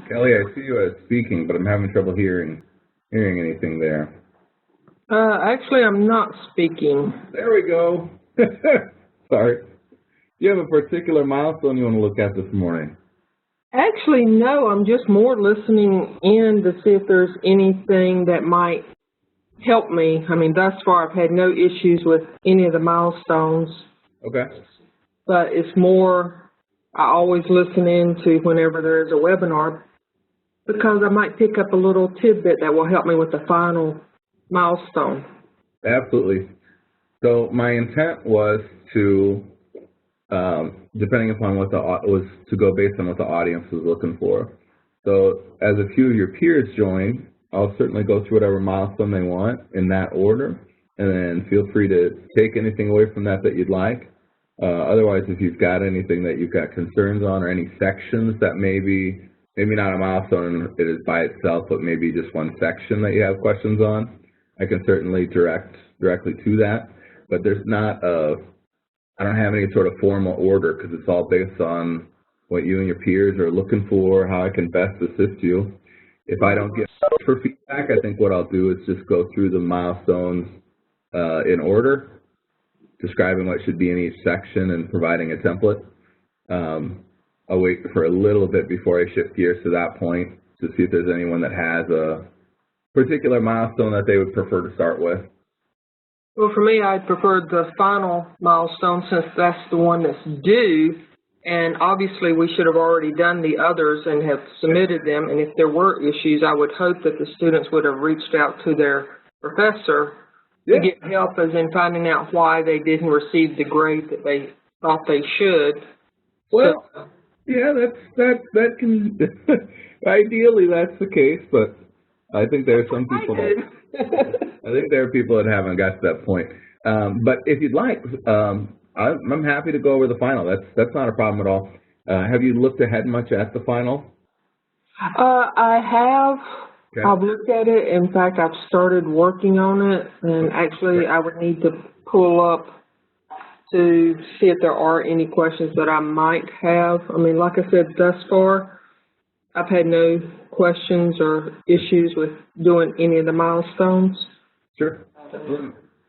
Kelly, I see you as speaking, but I'm having trouble hearing anything there. Actually, I'm not speaking. There we go. Sorry. Do you have a particular milestone you want to look at this morning? Actually, no, I'm just more listening in to see if there's anything that might help me. I mean, thus far I've had no issues with any of the milestones. Okay. But it's more, I always listen in to whenever there is a webinar because I might pick up a little tidbit that will help me with the final milestone. Absolutely. So my intent was to, depending upon what to go based on what the audience was looking for. So as a few of your peers join, I'll certainly go through whatever milestone they want in that order, and then feel free to take anything away from that you'd like. Otherwise, if you've got anything that you've got concerns on or any sections that maybe not a milestone it is by itself, but maybe just one section that you have questions on, I can certainly direct directly to that. But there's not I don't have any sort of formal order because it's all based on what you and your peers are looking for, how I can best assist you. If I don't get for feedback, I think what I'll do is just go through the milestones in order, describing what should be in each section and providing a template. I'll wait for a little bit before I shift gears to that point to see if there's anyone that has a particular milestone that they would prefer to start with. Well, for me, I'd prefer the final milestone since that's the one that's due, and obviously we should have already done the others and have submitted them, and if there were issues, I would hope that the students would have reached out to their professor to get help as in finding out why they didn't receive the grade that they thought they should. Well, yeah, that can, ideally that's the case, but I think there are some people I think there are people that haven't got to that point. But if you'd like, I'm happy to go over the final. That's not a problem at all. Have you looked ahead much at the final? I have. Okay. I've looked at it. In fact, I've started working on it, and actually I would need to pull up to see if there are any questions that I might have. I mean, like I said, thus far, I've had no questions or issues with doing any of the milestones. Sure.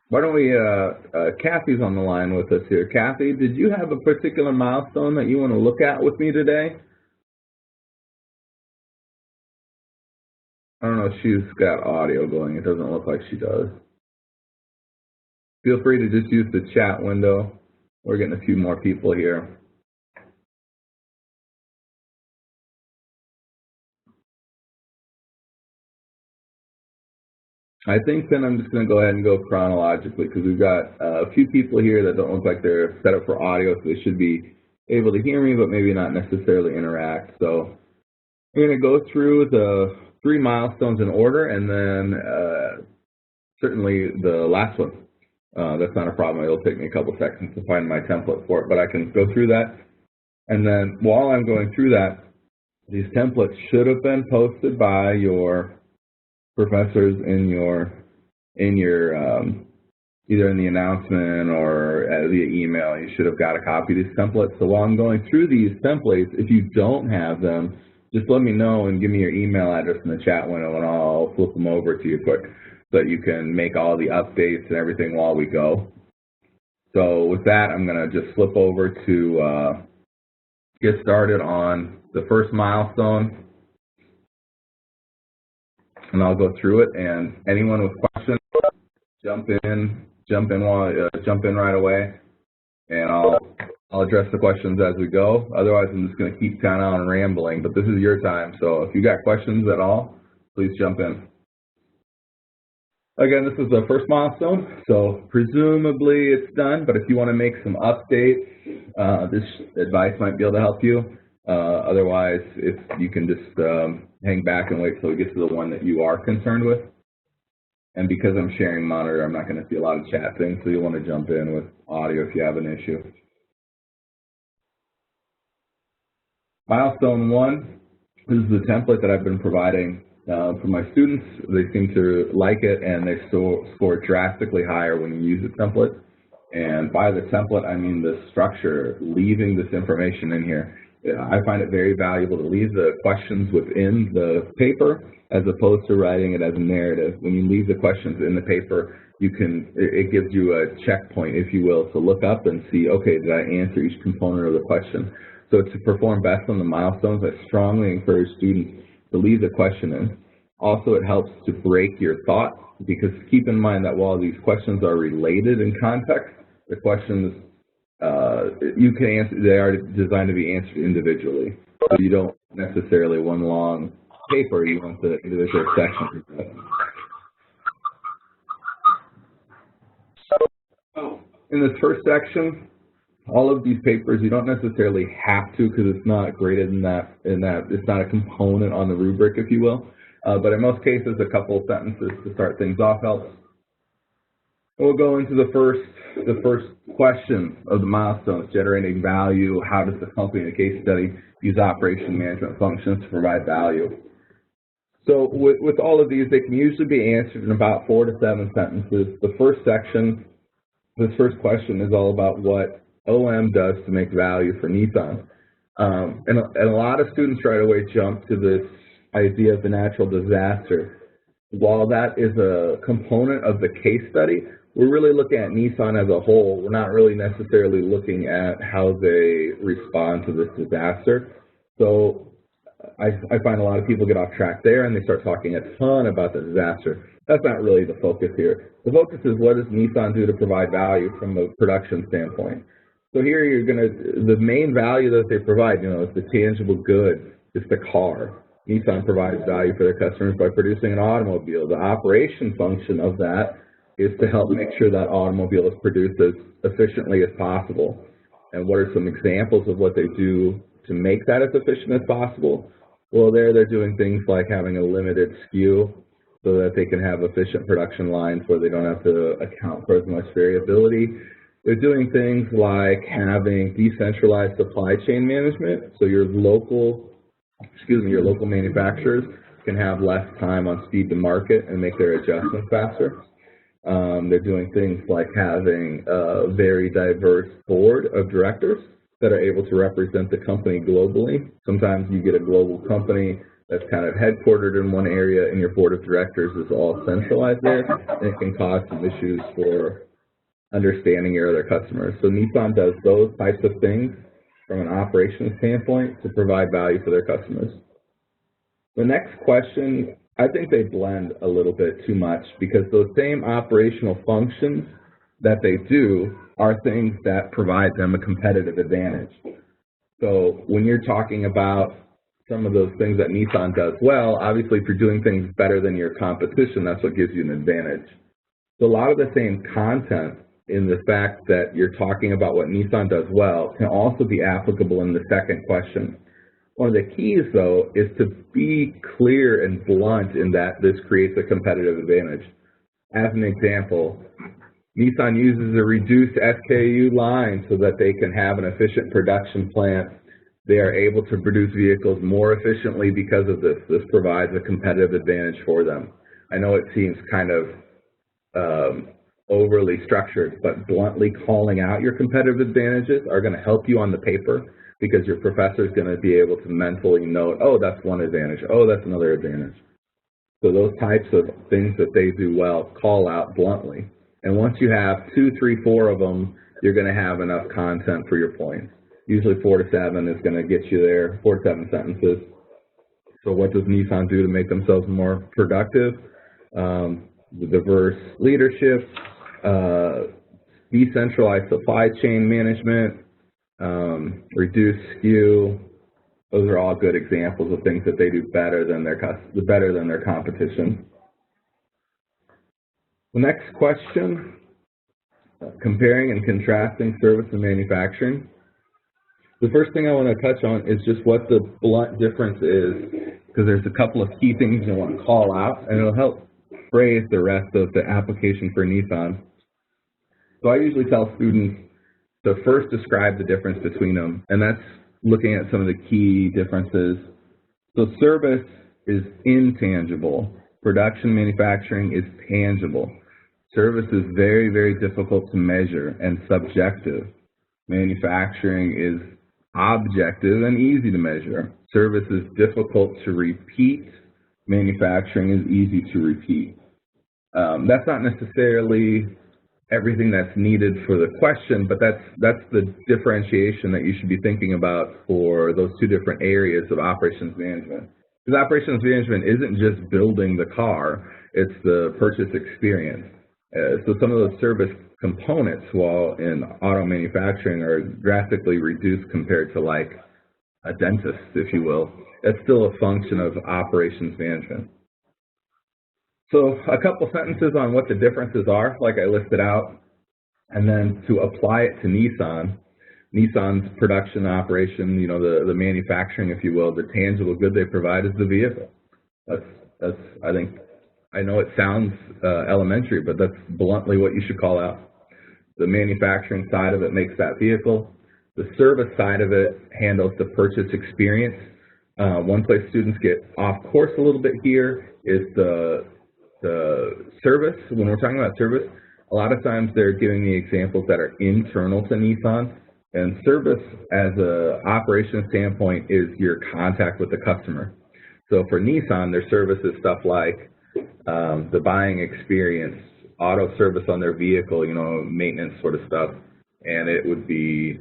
Why don't we, Kathy's on the line with us here. Kathy, did you have a particular milestone that you want to look at with me today? I don't know if she's got audio going. It doesn't look like she does. Feel free to just use the chat window. We're getting a few more people here. I think then I'm just going to go ahead and go chronologically because we've got a few people here that don't look like they're set up for audio, so they should be able to hear me, but maybe not necessarily interact. So we're going to go through the 3 milestones in order, and then certainly the last one. That's not a problem. It'll take me a couple seconds to find my template for it, but I can go through that. And then while I'm going through that, these templates should have been posted by your professors in your either in the announcement or via email. You should have got a copy of these templates. So while I'm going through these templates, if you don't have them, just let me know and give me your email address in the chat window, and I'll flip them over to you quick so that you can make all the updates and everything while we go. So with that, I'm going to just flip over to get started on the first milestone, and I'll go through it. And anyone with questions, jump in right away, and I'll address the questions as we go. Otherwise, I'm just going to keep kind of on rambling. But this is your time, so if you got questions at all, please jump in. Again, this is the first milestone, so presumably it's done, but if you want to make some updates, this advice might be able to help you. Otherwise, if you can just hang back and wait till we get to the one that you are concerned with. And because I'm sharing monitor, I'm not going to see a lot of chat things, so you'll want to jump in with audio if you have an issue. Milestone 1, this is the template that I've been providing for my students. They seem to like it, and they score drastically higher when you use the template. And by the template, I mean the structure, leaving this information in here. I find it very valuable to leave the questions within the paper as opposed to writing it as a narrative. When you leave the questions in the paper, it gives you a checkpoint, if you will, to look up and see, okay, did I answer each component of the question? So to perform best on the milestones, I strongly encourage students to leave the question in. Also, it helps to break your thought, because keep in mind that while these questions are related in context, the questions you can answer, they are designed to be answered individually. So you don't necessarily one long paper, you want the individual sections. In this first section, all of these papers, you don't necessarily have to, because it's not graded in that it's not a component on the rubric, if you will. But in most cases, a couple of sentences to start things off helps. We'll go into the first question of the milestones: generating value. How does the company in a case study use operation management functions to provide value? So with all of these, they can usually be answered in about 4 to 7 sentences. The first section, this first question, is all about what OM does to make value for Nissan. And a lot of students right away jump to this idea of the natural disaster. While that is a component of the case study, we're really looking at Nissan as a whole. We're not really necessarily looking at how they respond to this disaster. So I find a lot of people get off track there and they start talking a ton about the disaster. That's not really the focus here. The focus is, what does Nissan do to provide value from a production standpoint? So here the main value that they provide, is the tangible good, it's the car. Nissan provides value for their customers by producing an automobile. The operation function of that is to help make sure that automobile is produced as efficiently as possible. And what are some examples of what they do to make that as efficient as possible? Well, they're doing things like having a limited SKU so that they can have efficient production lines where they don't have to account for as much variability. They're doing things like having decentralized supply chain management, so your local manufacturers can have less time on speed to market and make their adjustments faster. They're doing things like having a very diverse board of directors that are able to represent the company globally. Sometimes you get a global company that's kind of headquartered in one area and your board of directors is all centralized there, and it can cause some issues for understanding your other customers. So Nissan does those types of things from an operations standpoint to provide value for their customers. The next question, I think they blend a little bit too much, because those same operational functions that they do are things that provide them a competitive advantage. So when you're talking about some of those things that Nissan does well, obviously if you're doing things better than your competition, that's what gives you an advantage. So a lot of the same content in the fact that you're talking about what Nissan does well can also be applicable in the second question. One of the keys, though, is to be clear and blunt in that this creates a competitive advantage. As an example, Nissan uses a reduced SKU line so that they can have an efficient production plant. They are able to produce vehicles more efficiently because of this. This provides a competitive advantage for them. I know it seems kind of overly structured, but bluntly calling out your competitive advantages are going to help you on the paper, because your professor is going to be able to mentally note, oh, that's one advantage, oh, that's another advantage. So those types of things that they do well, call out bluntly. And once you have 2, 3, 4 of them, you're going to have enough content for your points. Usually 4 to 7 is going to get you there, 4 to 7 sentences. So what does Nissan do to make themselves more productive? The diverse leadership, decentralized supply chain management, reduced SKU. Those are all good examples of things that they do better than their competition. The next question, comparing and contrasting service and manufacturing. The first thing I want to touch on is just what the blunt difference is, because there's a couple of key things I want to call out, and it'll help phrase the rest of the application for Nissan. So I usually tell students to first describe the difference between them, and that's looking at some of the key differences. So service is intangible. Production manufacturing is tangible. Service is very, very difficult to measure and subjective. Manufacturing is objective and easy to measure. Service is difficult to repeat. Manufacturing is easy to repeat. That's not necessarily everything that's needed for the question, but that's the differentiation that you should be thinking about for those two different areas of operations management. Because operations management isn't just building the car, it's the purchase experience. So some of those service components, while in auto manufacturing, are drastically reduced compared to like a dentist, if you will. That's still a function of operations management. So a couple sentences on what the differences are, like I listed out, and then to apply it to Nissan. Nissan's production operation, you know, the manufacturing, if you will, the tangible good they provide is the vehicle. That's I think, I know it sounds elementary, but that's bluntly what you should call out. The manufacturing side of it makes that vehicle. The service side of it handles the purchase experience. One place students get off course a little bit here is the service. When we're talking about service, a lot of times they're giving me examples that are internal to Nissan. And service as a operations standpoint is your contact with the customer. So for Nissan, their service is stuff like the buying experience, auto service on their vehicle, you know, maintenance sort of stuff. And it would be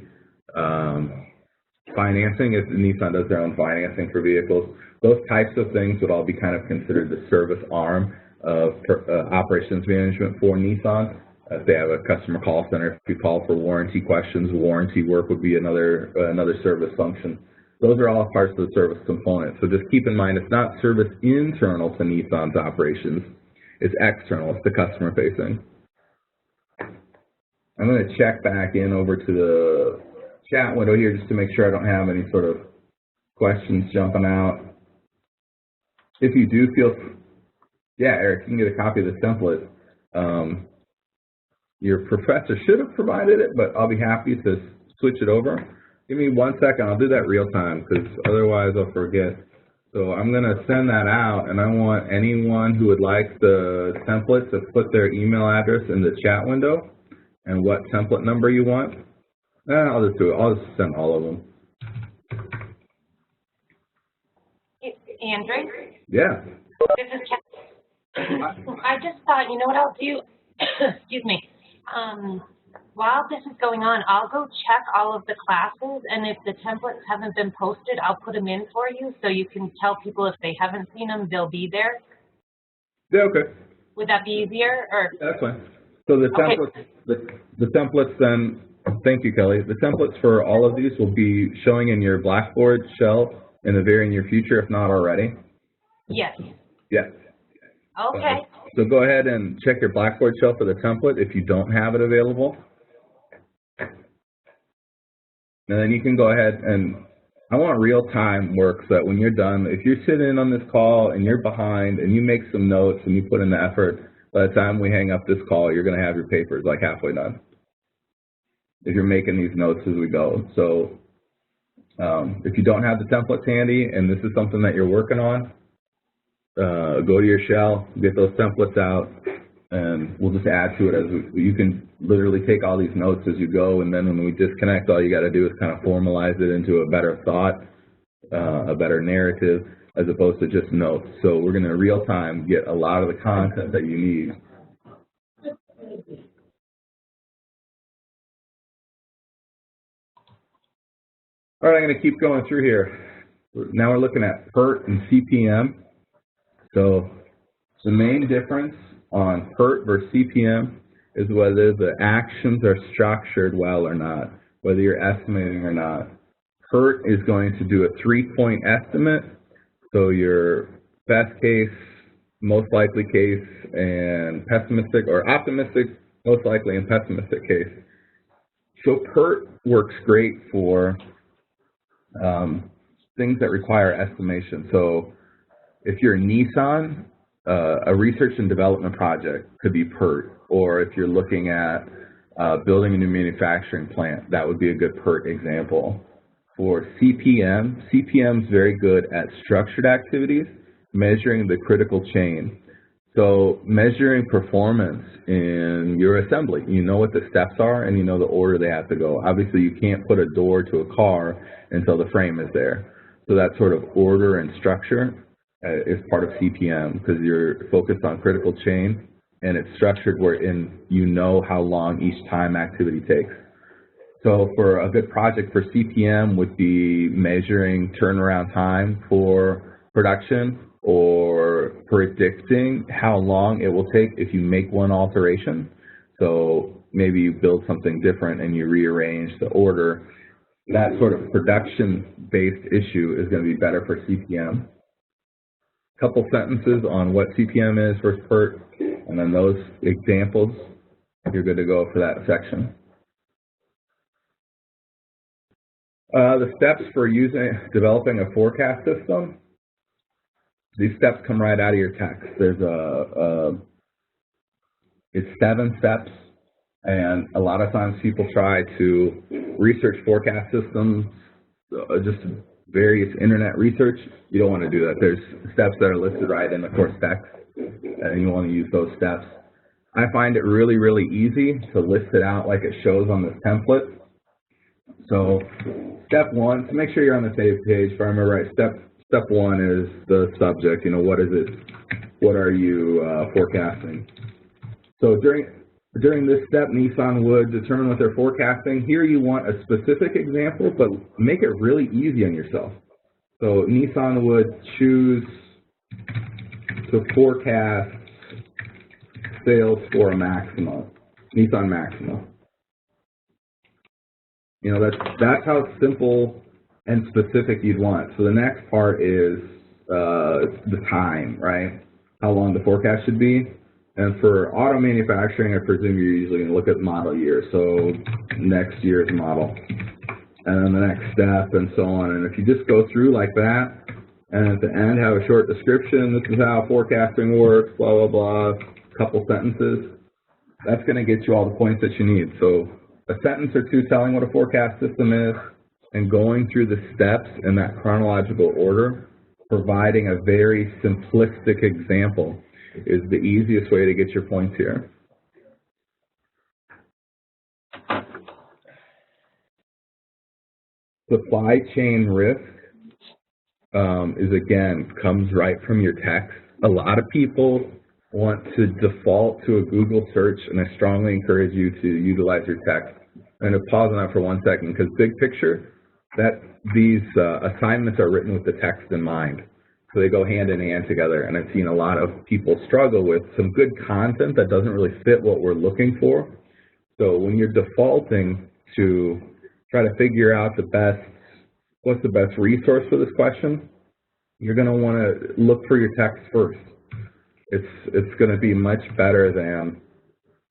financing, if Nissan does their own financing for vehicles. Those types of things would all be kind of considered the service arm of operations management for Nissan. If they have a customer call center, if you call for warranty questions, warranty work would be another service function. Those are all parts of the service component. So just keep in mind, it's not service internal to Nissan's operations. It's external. It's the customer facing. I'm going to check back in over to the chat window here just to make sure I don't have any sort of questions jumping out. If you do feel, yeah, Eric, you can get a copy of the template. Your professor should have provided it, but I'll be happy to switch it over. Give me 1 second. I'll do that real time because otherwise I'll forget. So I'm going to send that out, and I want anyone who would like the template to put their email address in the chat window and what template number you want. I'll just do it. I'll just send all of them. Andrew? Yeah. This is Kathy. I just thought, you know what I'll do? Excuse me. While this is going on, I'll go check all of the classes, and if the templates haven't been posted, I'll put them in for you so you can tell people if they haven't seen them, they'll be there. Yeah, okay. Would that be easier? Or? Yeah, that's fine. So the templates, okay. the templates then, thank you, Kelly. The templates for all of these will be showing in your Blackboard Shell in the very near future, if not already. Yes. Yes. Okay. So go ahead and check your Blackboard Shell for the template if you don't have it available. And then you can go ahead and, I want real-time work so that when you're done, if you're sitting in on this call and you're behind and you make some notes and you put in the effort, by the time we hang up this call, you're going to have your papers like halfway done. If you're making these notes as we go. So if you don't have the templates handy and this is something that you're working on, go to your shell, get those templates out, and we'll just add to it as you can literally take all these notes as you go, and then when we disconnect, all you got to do is kind of formalize it into a better thought, a better narrative, as opposed to just notes. So we're going to real time get a lot of the content that you need. All right, I'm going to keep going through here. Now we're looking at PERT and CPM. So the main difference on PERT versus CPM is whether the actions are structured well or not, whether you're estimating or not. PERT is going to do a 3-point estimate, so your best case, most likely case, and pessimistic or optimistic, most likely, and pessimistic case. So PERT works great for things that require estimation. So if you're Nissan, a research and development project could be PERT, or if you're looking at building a new manufacturing plant, that would be a good PERT example. For CPM, CPM is very good at structured activities, measuring the critical chain. So measuring performance in your assembly, you know what the steps are and you know the order they have to go. Obviously, you can't put a door to a car until the frame is there. So that sort of order and structure is part of CPM because you're focused on critical chain and it's structured wherein you know how long each time activity takes. So for a good project for CPM would be measuring turnaround time for production or predicting how long it will take if you make one alteration. So maybe you build something different and you rearrange the order. That sort of production-based issue is going to be better for CPM. Couple sentences on what CPM is versus PERT, and then those examples, you're good to go for that section. The steps for developing a forecast system. These steps come right out of your text. There's it's 7 steps, and a lot of times people try to research forecast systems, just various internet research. You don't want to do that. There's steps that are listed right in the course text, and you want to use those steps. I find it really, really easy to list it out like it shows on this template. So step 1, to make sure you're on the same page, if I remember right, step 1 is the subject, you know, what is it, what are you forecasting? So during this step, Nissan would determine what they're forecasting. Here you want a specific example, but make it really easy on yourself. So Nissan would choose to forecast sales for a Maxima, Nissan Maxima. You know, that's how simple and specific you'd want. So the next part is the time, right? How long the forecast should be. And for auto manufacturing, I presume you're usually going to look at model year. So next year's model, and then the next step, and so on. And if you just go through like that, and at the end have a short description, this is how forecasting works, blah, blah, blah, couple sentences, that's going to get you all the points that you need. So a sentence or two telling what a forecast system is, and going through the steps in that chronological order, providing a very simplistic example is the easiest way to get your points here. Supply chain risk comes right from your text. A lot of people want to default to a Google search, and I strongly encourage you to utilize your text. I'm going to pause on that for 1 second because big picture, these assignments are written with the text in mind. So they go hand in hand together, and I've seen a lot of people struggle with some good content that doesn't really fit what we're looking for. So when you're defaulting to try to figure out what's the best resource for this question, you're going to want to look for your text first. It's going to be much better than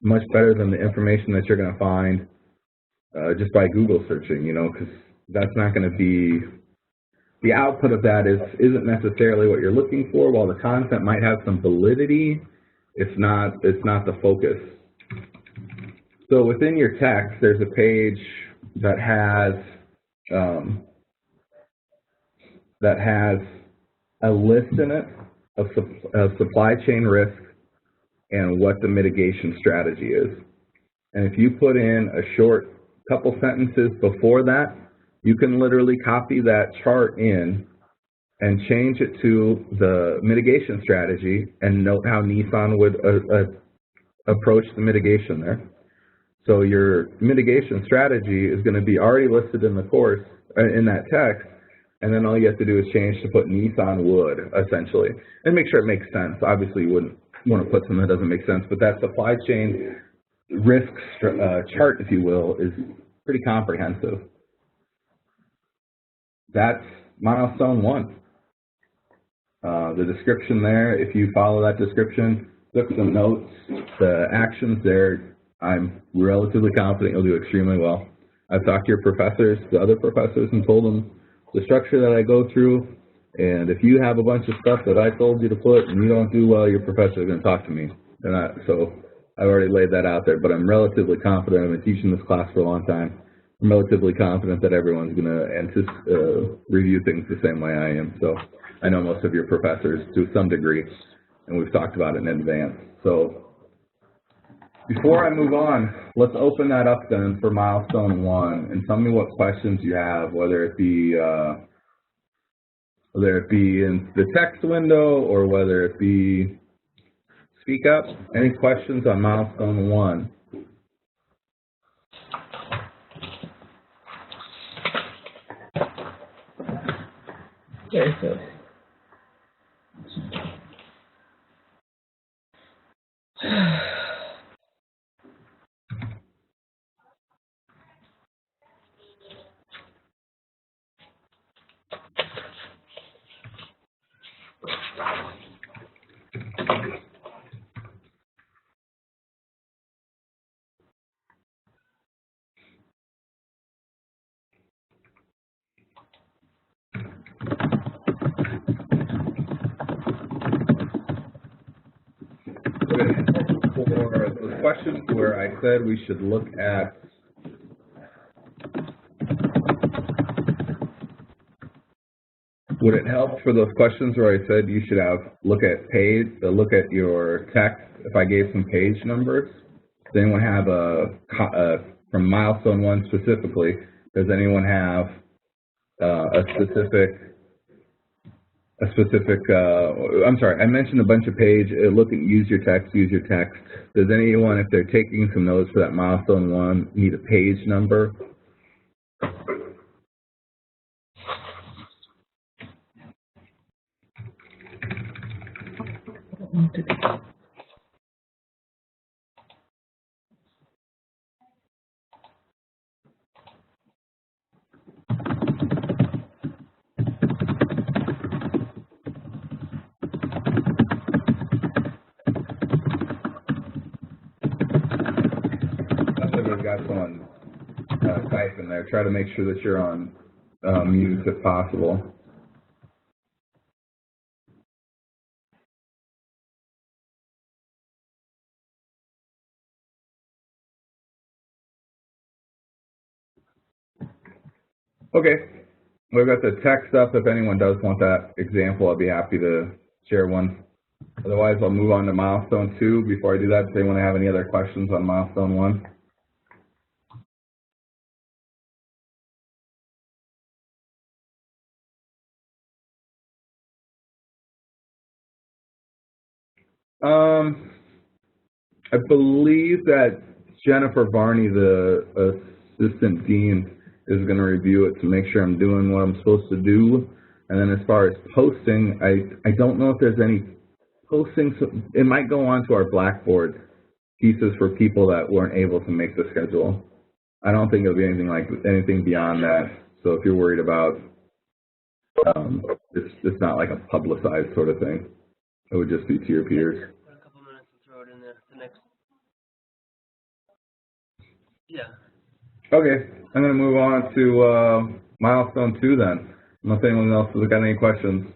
the information that you're going to find just by Google searching, you know, because that's not going to be, the output of that isn't necessarily what you're looking for. While the content might have some validity, it's not the focus. So within your text, there's a page that has a list in it of supply chain risk and what the mitigation strategy is. And if you put in a short couple sentences before that, you can literally copy that chart in and change it to the mitigation strategy and note how Nissan would approach the mitigation there. So your mitigation strategy is going to be already listed in the course, in that text, and then all you have to do is change to put Nissan would, essentially, and make sure it makes sense. Obviously, you wouldn't want to put something that doesn't make sense, but that supply chain risk chart, if you will, is pretty comprehensive. That's milestone 1. The description there, if you follow that description, took some notes, the actions there, I'm relatively confident you'll do extremely well. I've talked to your professors, the other professors, and told them the structure that I go through, and if you have a bunch of stuff that I told you to put and you don't do well, your professor is going to talk to me. So I've already laid that out there, but I'm relatively confident. I've been teaching this class for a long time. I'm relatively confident that everyone's going to review things the same way I am. So I know most of your professors to some degree. and we've talked about it in advance. So before I move on, let's open that up then for milestone 1, and tell me what questions you have, whether it be in the text window or whether it be speak up. Any questions on milestone 1? Very good. For those questions where I said we should look at would it help for those questions where I said you should look at your text if I gave some page numbers? Does anyone have from milestone 1 specifically, does anyone have a specific, I'm sorry, I mentioned a bunch of use your text. Does anyone, if they're taking some notes for that milestone 1, need a page number? Got someone type in there. Try to make sure that you're on mute if possible. Okay, we've got the text up. If anyone does want that example, I'll be happy to share one. Otherwise, I'll move on to milestone 2. Before I do that, does anyone have any other questions on milestone 1? I believe that Jennifer Varney, the assistant dean, is going to review it to make sure I'm doing what I'm supposed to do. And then as far as posting, I don't know if there's any posting. It might go on to our Blackboard pieces for people that weren't able to make the schedule. I don't think it'll be anything beyond that. So if you're worried about, it's not like a publicized sort of thing. It would just be to your peers. A couple minutes to throw it in the next. Yeah. Okay, I'm going to move on to milestone 2 then, unless anyone else has got any questions.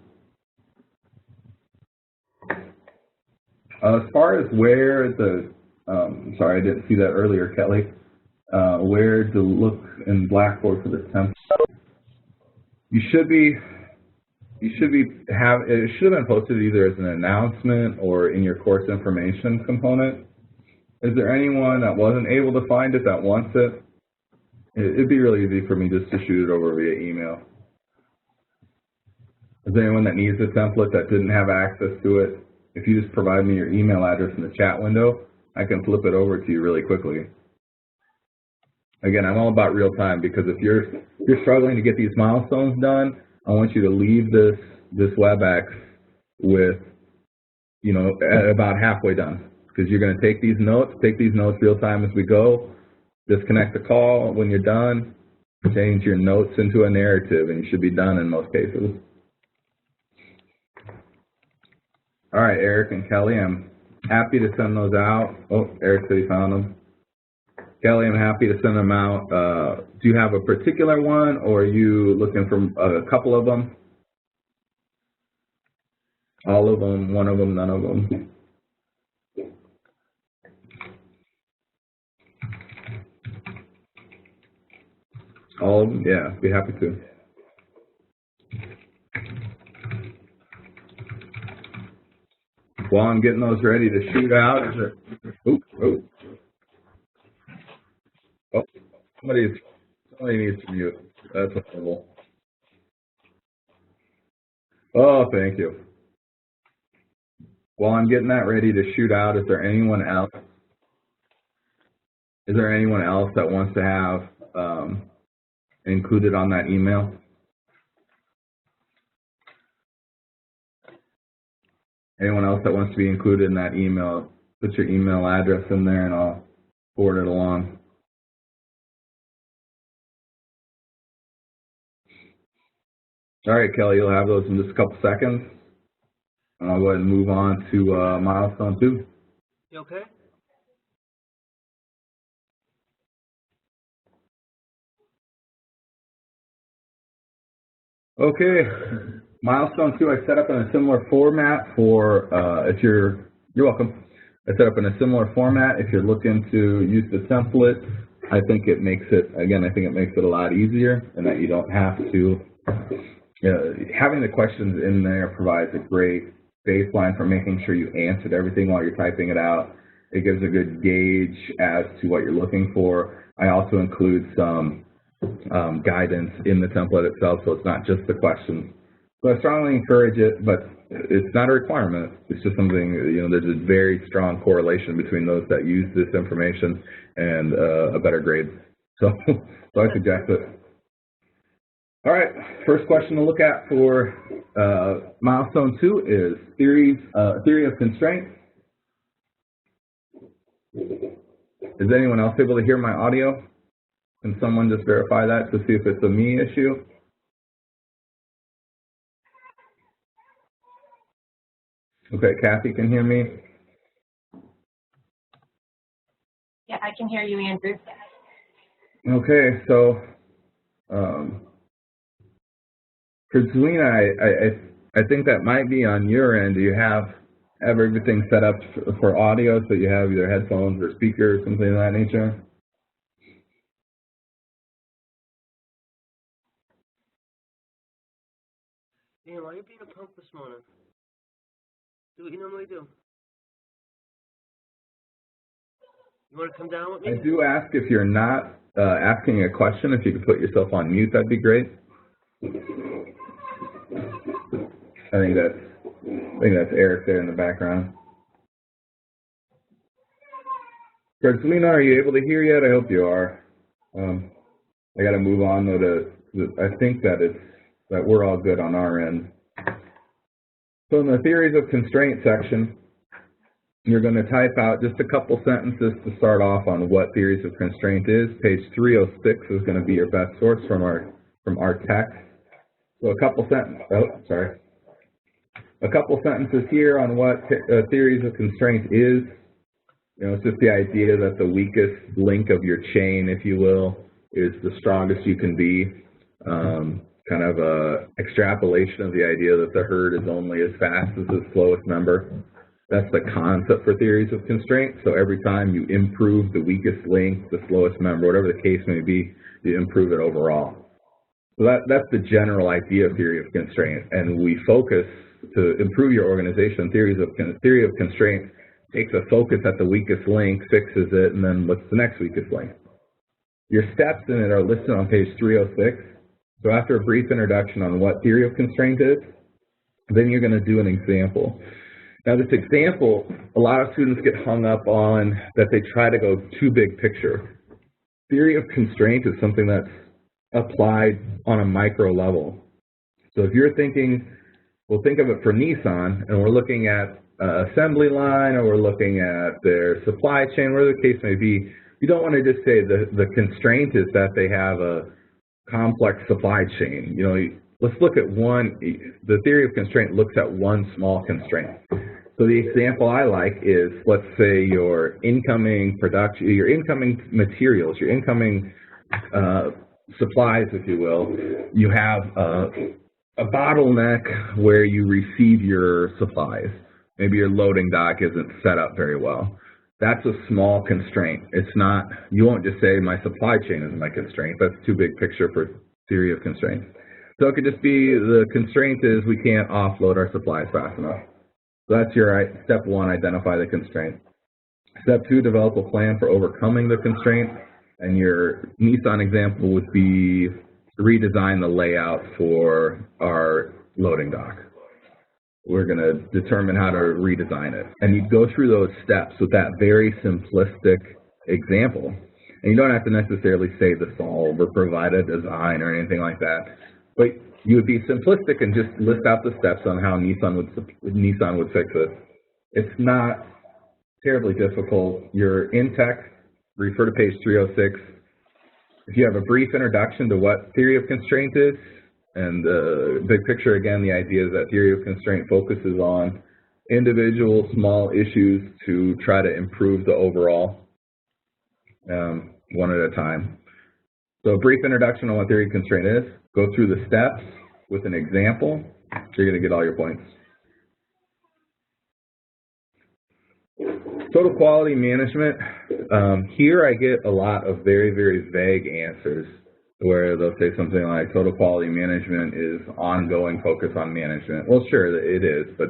As far as where sorry, I didn't see that earlier, Kelly, where to look in Blackboard for the template. It should have been posted either as an announcement or in your course information component. Is there anyone that wasn't able to find it that wants it? It'd be really easy for me just to shoot it over via email. Is there anyone that needs a template that didn't have access to it? If you just provide me your email address in the chat window, I can flip it over to you really quickly. Again, I'm all about real time, because if you're struggling to get these milestones done, I want you to leave this WebEx with, about halfway done, because you're going to take these notes real time as we go. Disconnect the call when you're done, change your notes into a narrative, and you should be done in most cases. All right, Eric and Kelly, I'm happy to send those out. Oh, Eric said he found them. Kelly, I'm happy to send them out. Do you have a particular one, or are you looking for a couple of them? All of them, one of them, none of them? All of them? Yeah, be happy to. while I'm getting those ready to shoot out, is there, oh, somebody needs to mute. That's horrible. Oh, thank you. While I'm getting that ready to shoot out, is there anyone else? Is there anyone else that wants to have included on that email? Anyone else that wants to be included in that email? Put your email address in there and I'll forward it along. All right, Kelly, you'll have those in just a couple seconds. And I'll go ahead and move on to milestone 2. You okay? Okay, milestone 2 I set up in a similar format for you're welcome. I set up in a similar format if you're looking to use the template. I think it makes it, again, I think it makes it a lot easier and that you don't have to, having the questions in there provides a great baseline for making sure you answered everything while you're typing it out. It gives a good gauge as to what you're looking for. I also include some guidance in the template itself, so it's not just the questions. So I strongly encourage it, but it's not a requirement. It's just something, there's a very strong correlation between those that use this information and a better grade. So I suggest it. All right, first question to look at for milestone 2 is theory of constraint. Is anyone else able to hear my audio? Can someone just verify that to see if it's a me issue? Okay, Kathy can hear me. Yeah, I can hear you, Andrew. Okay, so for Selena, I think that might be on your end. Do you have everything set up for audio, so you have either headphones or speakers, something of that nature? Dan, why are you being a punk this morning? Do what you normally do. You want to come down with me? I do ask if you're not asking a question, if you could put yourself on mute, that'd be great. I think that's Eric there in the background. Selena, are you able to hear yet? I hope you are. I got to move on though I think that we're all good on our end. So in the theories of constraint section, you're going to type out just a couple sentences to start off on what theories of constraint is. Page 306 is going to be your best source from our text. So a couple sentences here on what theories of constraint is. It's just the idea that the weakest link of your chain, if you will, is the strongest you can be. Kind of a extrapolation of the idea that the herd is only as fast as its slowest member. That's the concept for theories of constraint. So every time you improve the weakest link, the slowest member, whatever the case may be, you improve it overall. So that's the general idea of theory of constraint. And we focus to improve your organization. Theory of constraint takes a focus at the weakest link, fixes it, and then what's the next weakest link? Your steps in it are listed on page 306. So after a brief introduction on what theory of constraint is, then you're going to do an example. Now this example, a lot of students get hung up on that they try to go too big picture. Theory of constraint is something that's applied on a micro level. So if you're thinking, we'll think of it for Nissan, and we're looking at assembly line, or we're looking at their supply chain, whatever the case may be, you don't want to just say the constraint is that they have a complex supply chain. Let's look at the theory of constraint looks at one small constraint. So the example I like is, let's say your incoming production, your incoming materials, your incoming supplies, if you will, you have a bottleneck where you receive your supplies. Maybe your loading dock isn't set up very well. That's a small constraint. It's not, you won't just say my supply chain is my constraint. That's too big picture for theory of constraint. So it could just be the constraint is we can't offload our supplies fast enough. So that's your step one, identify the constraint. Step two, develop a plan for overcoming the constraint. And your Nissan example would be redesign the layout for our loading dock. We're going to determine how to redesign it. And you go through those steps with that very simplistic example. And you don't have to necessarily say the solve or provide a design or anything like that. But you would be simplistic and just list out the steps on how Nissan would fix it. It's not terribly difficult. You're in text, refer to page 306. If you have a brief introduction to what theory of constraint is, and the big picture, again, the idea is that theory of constraint focuses on individual small issues to try to improve the overall, one at a time. So a brief introduction on what theory of constraint is, go through the steps with an example, so you're going to get all your points. Total quality management. Here I get a lot of very, very vague answers where they'll say something like total quality management is ongoing focus on management. Well, sure, it is, but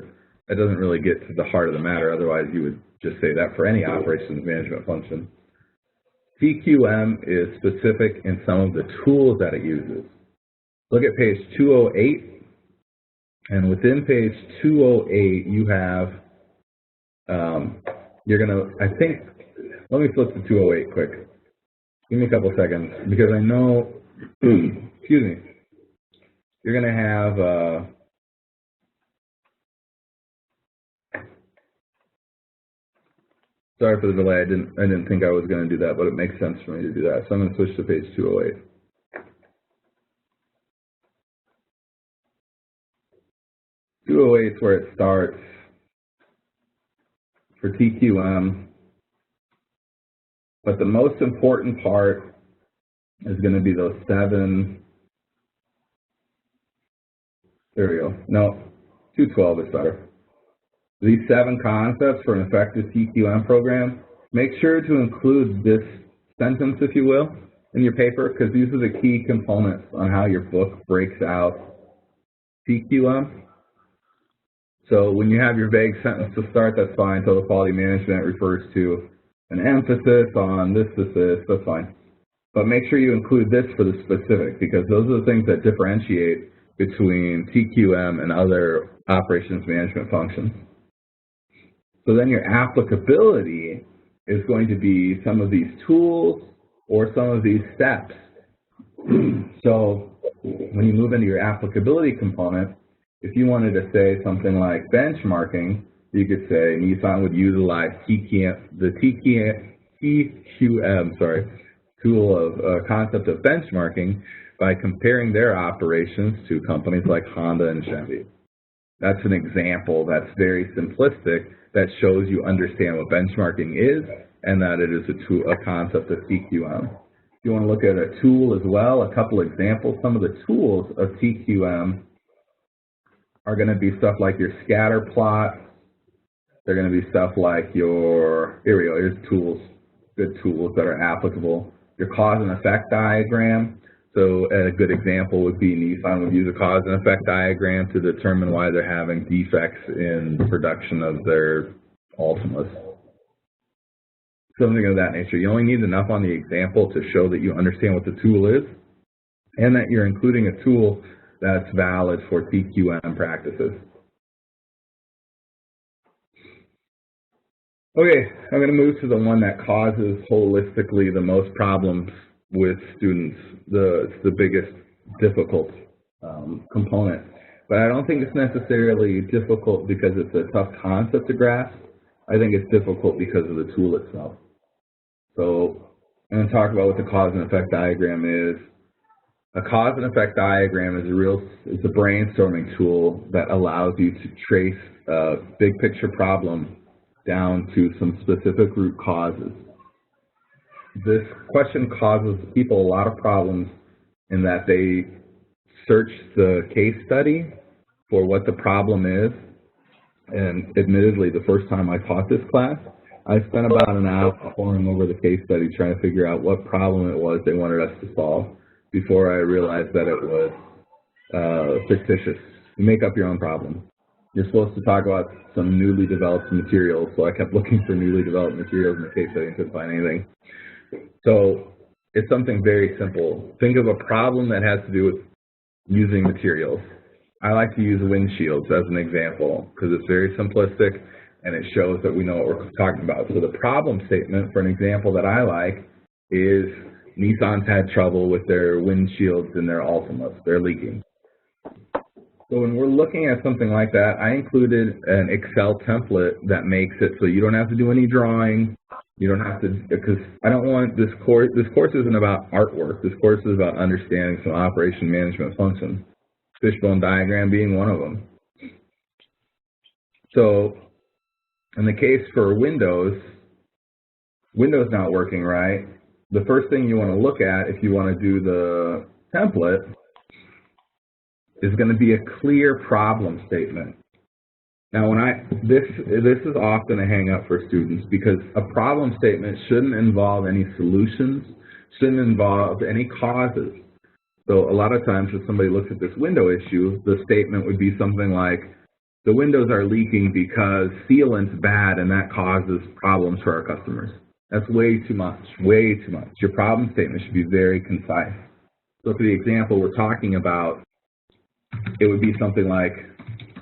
that doesn't really get to the heart of the matter. Otherwise, you would just say that for any operations management function. TQM is specific in some of the tools that it uses. Look at page 208, and within page 208, you have, you're going to, I think, let me flip to 208 quick. Give me a couple seconds, because I know, excuse me, you're going to have, sorry for the delay, I didn't think I was going to do that, but it makes sense for me to do that. So I'm going to switch to page 208. Is where it starts for TQM, but the most important part is going to be those 7, there we go, no, 212 is better. These 7 concepts for an effective TQM program, make sure to include this sentence, if you will, in your paper, because these are the key components on how your book breaks out TQM. So when you have your vague sentence to start, that's fine. Total quality management refers to an emphasis on this, that's fine. But make sure you include this for the specific, because those are the things that differentiate between TQM and other operations management functions. So then your applicability is going to be some of these tools or some of these steps. So when you move into your applicability component, if you wanted to say something like benchmarking, you could say Nissan would utilize the TQM tool of concept of benchmarking by comparing their operations to companies like Honda and Chevy. That's an example that's very simplistic that shows you understand what benchmarking is and that it is a concept of TQM. If you want to look at a tool as well, a couple examples, some of the tools of TQM are going to be stuff like your scatter plot. They're going to be stuff like your, here we go, here's tools, good tools that are applicable. Your cause and effect diagram. So a good example would be Nissan would use a cause and effect diagram to determine why they're having defects in production of their Altimas. Something of that nature. You only need enough on the example to show that you understand what the tool is and that you're including a tool that's valid for TQM practices. Okay, I'm going to move to the one that causes holistically the most problems with students. It's the biggest difficult component. But I don't think it's necessarily difficult because it's a tough concept to grasp. I think it's difficult because of the tool itself. So I'm going to talk about what the cause and effect diagram is. A cause and effect diagram is a brainstorming tool that allows you to trace a big picture problem down to some specific root causes. This question causes people a lot of problems in that they search the case study for what the problem is. And admittedly, the first time I taught this class, I spent about an hour poring over the case study trying to figure out what problem it was they wanted us to solve before I realized that it was fictitious. You make up your own problem. you're supposed to talk about some newly developed materials. So I kept looking for newly developed materials in the case study and couldn't find anything. So it's something very simple. Think of a problem that has to do with using materials. I like to use windshields as an example because it's very simplistic and it shows that we know what we're talking about. So the problem statement for an example that I like is Nissan's had trouble with their windshields in their Altimas. They're leaking. So when we're looking at something like that, I included an Excel template that makes it so you don't have to do any drawing. You don't have to, because I don't want this course isn't about artwork. This course is about understanding some operation management functions. Fishbone diagram being one of them. So in the case for Windows not working right, the first thing you want to look at if you want to do the template is going to be a clear problem statement. Now, this is often a hang-up for students because a problem statement shouldn't involve any solutions, shouldn't involve any causes. So a lot of times if somebody looks at this window issue, the statement would be something like, the windows are leaking because sealant's bad and that causes problems for our customers. That's way too much, way too much. Your problem statement should be very concise. So for the example we're talking about, it would be something like,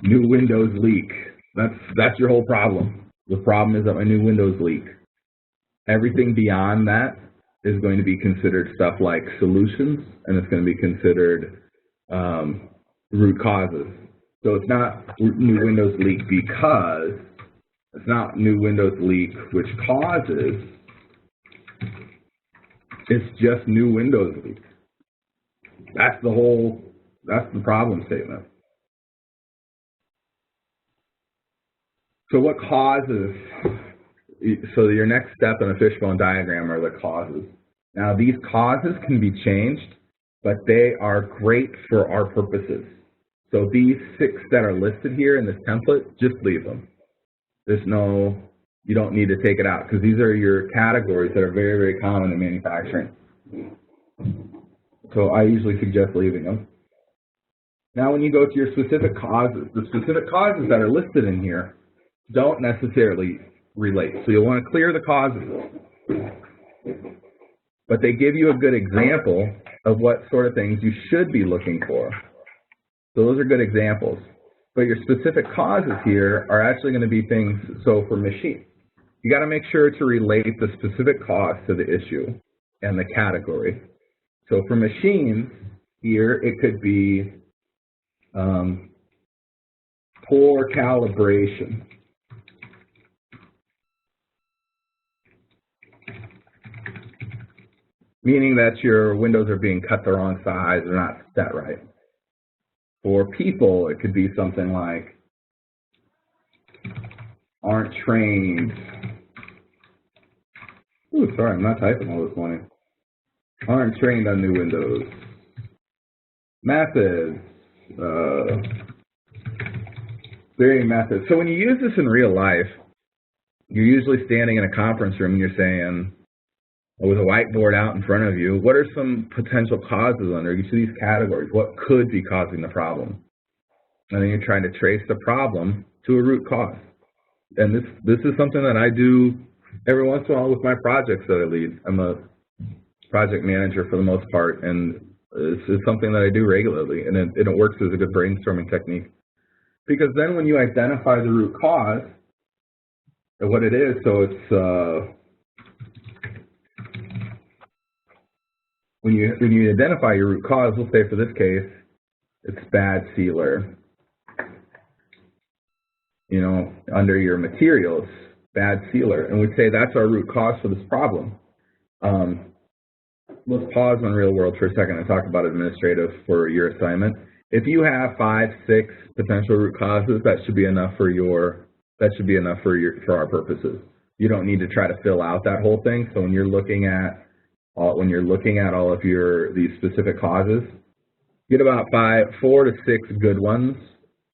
new windows leak. That's your whole problem. The problem is that my new windows leak. Everything beyond that is going to be considered stuff like solutions, and it's going to be considered root causes. So it's not new windows leak because, it's not new windows leak which causes, it's just new windows leak. That's the problem statement. So what causes, so your next step in a fishbone diagram are the causes. Now these causes can be changed, but they are great for our purposes. So these 6 that are listed here in this template, just leave them. You don't need to take it out because these are your categories that are very, very common in manufacturing. So I usually suggest leaving them. Now when you go to your specific causes, the specific causes that are listed in here don't necessarily relate. So you'll want to clear the causes. But they give you a good example of what sort of things you should be looking for. So those are good examples. But your specific causes here are actually going to be things, so for machine, you got to make sure to relate the specific cause to the issue and the category. So for machines, here it could be poor calibration. Meaning that your windows are being cut the wrong size, they're not set right. For people, it could be something like, aren't trained. Ooh, sorry, I'm not typing all this morning. Aren't trained on new windows. Methods. Varying methods. So when you use this in real life, you're usually standing in a conference room and you're saying, with a whiteboard out in front of you, what are some potential causes under each of these categories? What could be causing the problem? And then you're trying to trace the problem to a root cause. And this is something that I do every once in a while with my projects that I lead. I'm a project manager for the most part, and it's something that I do regularly, and it works as a good brainstorming technique. Because then when you identify the root cause, and what it is, so it's when you identify your root cause, we'll say for this case, it's bad sealer. You know, under your materials, bad sealer. And we'd say that's our root cause for this problem. Let's pause on real world for a second and talk about administrative for your assignment. If you have 5, 6 potential root causes, that should be enough for our purposes. You don't need to try to fill out that whole thing. So when you're looking at all of these specific causes, get about 4 to 6 good ones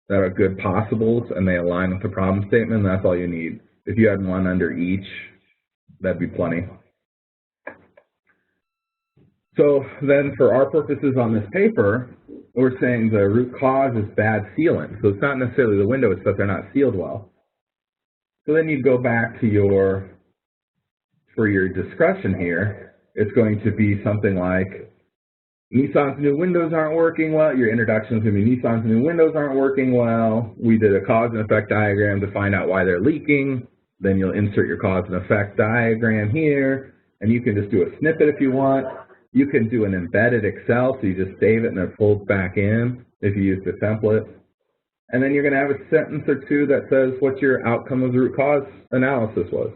that are good possibles and they align with the problem statement. That's all you need. If you had one under each, that'd be plenty. So then for our purposes on this paper, we're saying the root cause is bad sealant. So it's not necessarily the window, it's that they're not sealed well. So then you'd go back to for your discussion here, it's going to be something like, Nissan's new windows aren't working well. Your introduction is going to be Nissan's new windows aren't working well. We did a cause and effect diagram to find out why they're leaking. Then you'll insert your cause and effect diagram here, and you can just do a snippet if you want. You can do an embedded Excel, so you just save it and it folds back in if you use the template. And then you're going to have a sentence or two that says what your outcome of the root cause analysis was.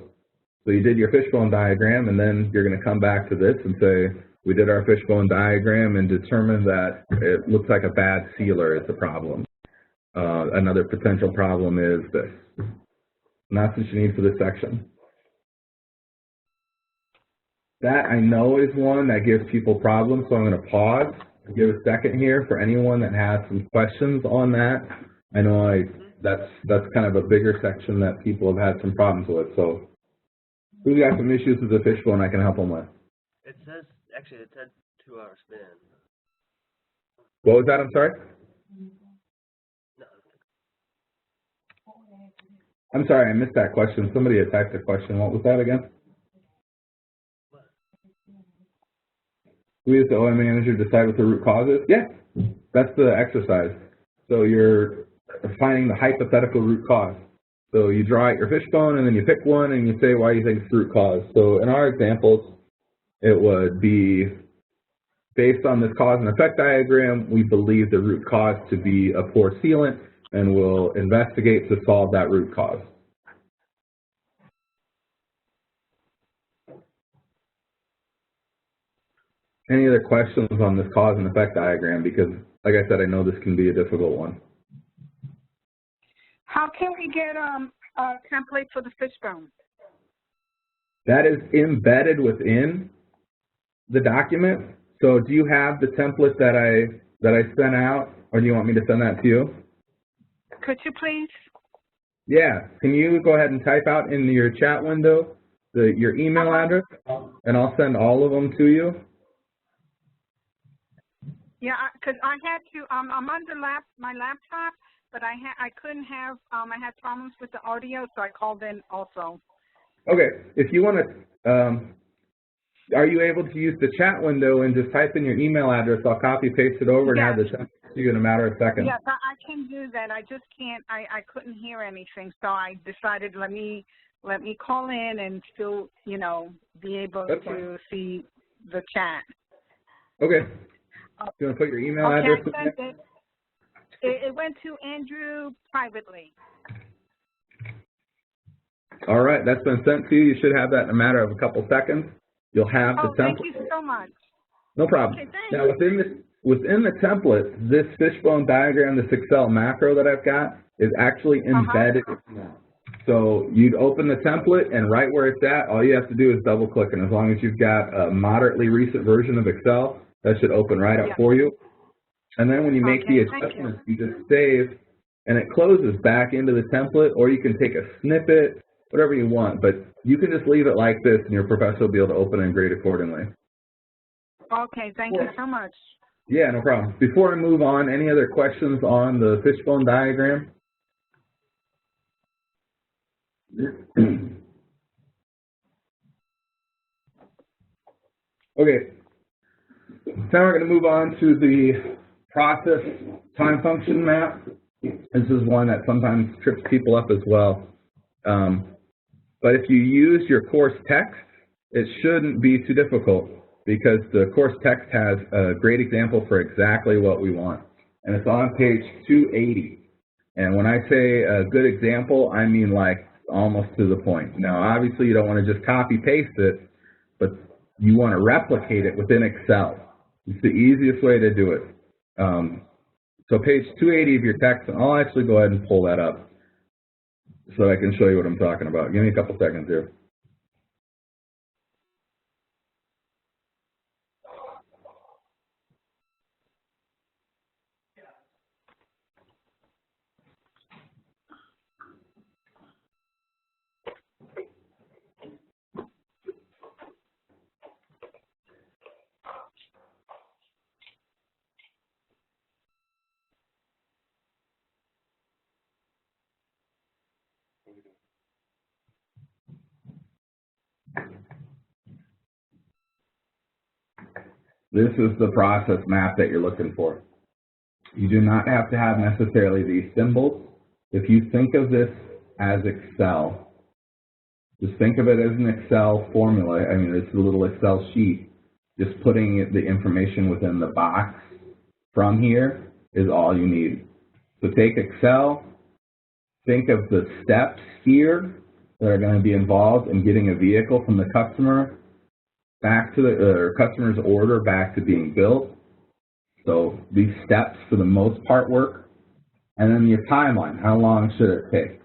So you did your fishbone diagram, and then you're going to come back to this and say, we did our fishbone diagram and determined that it looks like a bad sealer is the problem. Another potential problem is this. And that's what you need for this section. That I know is one that gives people problems, so I'm going to pause and give a second here for anyone that has some questions on that. I know that's kind of a bigger section that people have had some problems with. So who's got some issues with the fishbone I can help them with? It says, actually, it said 2-hour span. What was that? I'm sorry? No. I'm sorry, I missed that question. Somebody had typed a question. What was that again? We as the OM manager decide what the root cause is? Yeah, that's the exercise. So you're finding the hypothetical root cause. So you draw out your fishbone and then you pick one and you say why you think it's the root cause. So in our examples, it would be based on this cause and effect diagram, we believe the root cause to be a poor sealant and we'll investigate to solve that root cause. Any other questions on this cause and effect diagram? Because, like I said, I know this can be a difficult one. How can we get a template for the fishbone? That is embedded within the document. So do you have the template that I sent out, or do you want me to send that to you? Could you please? Yeah. Can you go ahead and type out in your chat window your email address, and I'll send all of them to you? Yeah, because I had to. I'm on my laptop, but I couldn't have. I had problems with the audio, so I called in also. Okay. If you want to, are you able to use the chat window and just type in your email address? I'll copy paste it over and have the template to you in a matter of seconds. Yes, I can do that. I just can't. I couldn't hear anything, so I decided let me call in and still, be able to see the chat. Okay. You want to put your email address in there? It went to Andrew privately. All right, that's been sent to you. You should have that in a matter of a couple seconds. You'll have the template. Thank you so much. No problem. Okay, thanks. Now, within the template, this fishbone diagram, this Excel macro that I've got, is actually embedded. So you'd open the template, and right where it's at, all you have to do is double-click. And as long as you've got a moderately recent version of Excel, that should open right up for you. And then when you make the adjustments, you just save, and it closes back into the template, or you can take a snippet, whatever you want. But you can just leave it like this, and your professor will be able to open and grade accordingly. Okay, thank you so much. Yeah, no problem. Before I move on, any other questions on the fishbone diagram? Okay. Now we're going to move on to the process time function map. This is one that sometimes trips people up as well. But if you use your course text, it shouldn't be too difficult because the course text has a great example for exactly what we want. And it's on page 280. And when I say a good example, I mean like almost to the point. Now, obviously, you don't want to just copy paste it, but you want to replicate it within Excel. It's the easiest way to do it. So page 280 of your text, and I'll actually go ahead and pull that up so I can show you what I'm talking about. Give me a couple seconds here. This is the process map that you're looking for. You do not have to have necessarily these symbols. If you think of this as Excel, just think of it as an Excel formula. I mean, it's a little Excel sheet. Just putting the information within the box from here is all you need. So take Excel, think of the steps here that are going to be involved in getting a vehicle from the customer back to the customer's order back to being built. So these steps for the most part work. And then your timeline, how long should it take?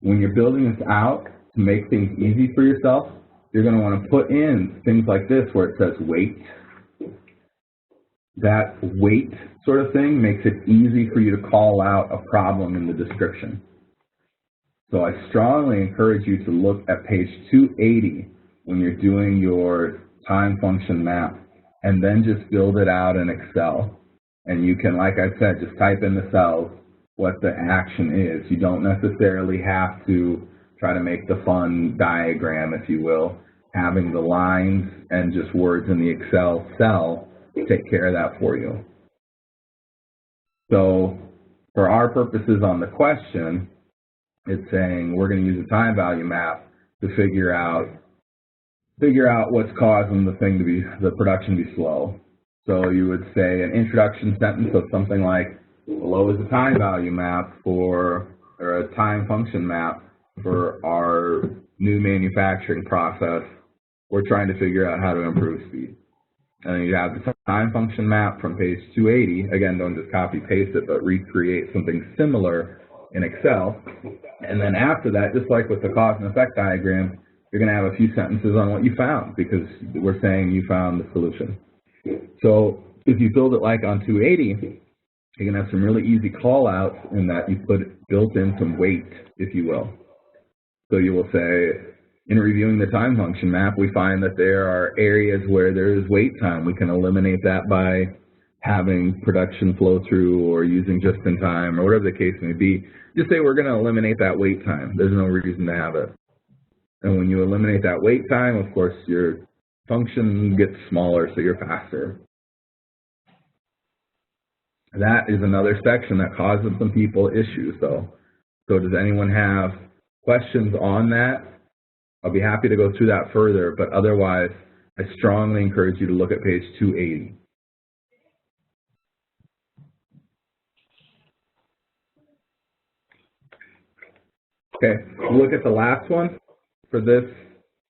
When you're building this out to make things easy for yourself, you're going to want to put in things like this where it says wait. That wait sort of thing makes it easy for you to call out a problem in the description. So I strongly encourage you to look at page 280 when you're doing your time function map, and then just build it out in Excel. And you can, like I said, just type in the cells what the action is. You don't necessarily have to try to make the fun diagram, if you will. Having the lines and just words in the Excel cell take care of that for you. So for our purposes on the question, it's saying we're going to use a time value map to figure out what's causing the production to be slow. So you would say an introduction sentence of something like, below is a time value map or a time function map for our new manufacturing process. We're trying to figure out how to improve speed. And then you have the time function map from page 280. Again, don't just copy paste it, but recreate something similar in Excel. And then after that, just like with the cause and effect diagram, you're going to have a few sentences on what you found, because we're saying you found the solution. So if you build it like on 280, you're going to have some really easy call outs in that you built in some weight, if you will. So you will say, in reviewing the time function map, we find that there are areas where there is wait time. We can eliminate that by having production flow through or using just in time or whatever the case may be. Just say we're going to eliminate that wait time. There's no reason to have it. And when you eliminate that wait time, of course, your function gets smaller, so you're faster. That is another section that causes some people issues, though. So does anyone have questions on that? I'll be happy to go through that further, but otherwise, I strongly encourage you to look at page 280. Okay, look at the last one for this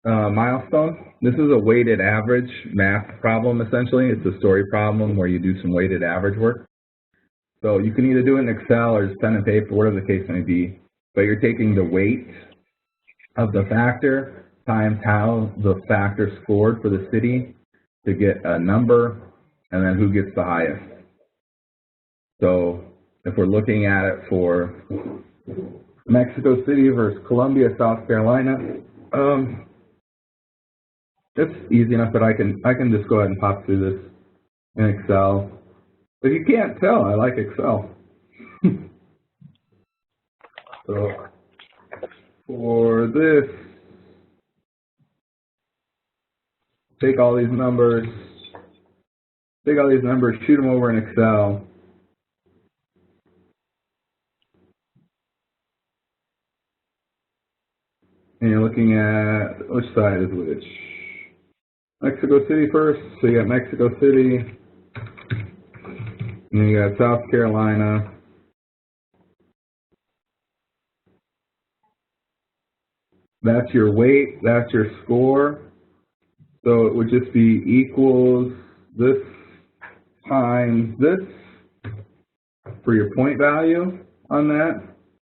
milestone. This is a weighted average math problem, essentially. It's a story problem where you do some weighted average work. So you can either do it in Excel or just pen and paper, whatever the case may be, but you're taking the weight of the factor times how the factor scored for the city to get a number, and then who gets the highest. So if we're looking at it for Mexico City versus Columbia, South Carolina, it's easy enough that I can just go ahead and pop through this in Excel. But you can't tell, I like Excel. So for this, take all these numbers, shoot them over in Excel. And you're looking at which side is which. Mexico City first, so you got Mexico City, and then you got South Carolina. That's your weight, that's your score. So it would just be equals this times this for your point value on that.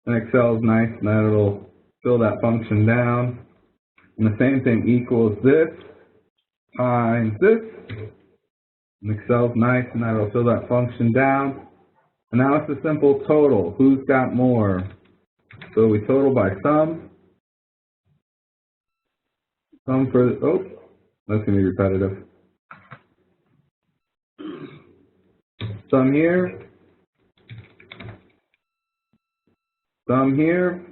And Excel is nice, and that it'll fill that function down. And the same thing equals this times this. And Excel's nice, and that'll fill that function down. And now it's a simple total. Who's got more? So we total by sum. Sum for, oh, that's going to be repetitive. Sum here. Sum here.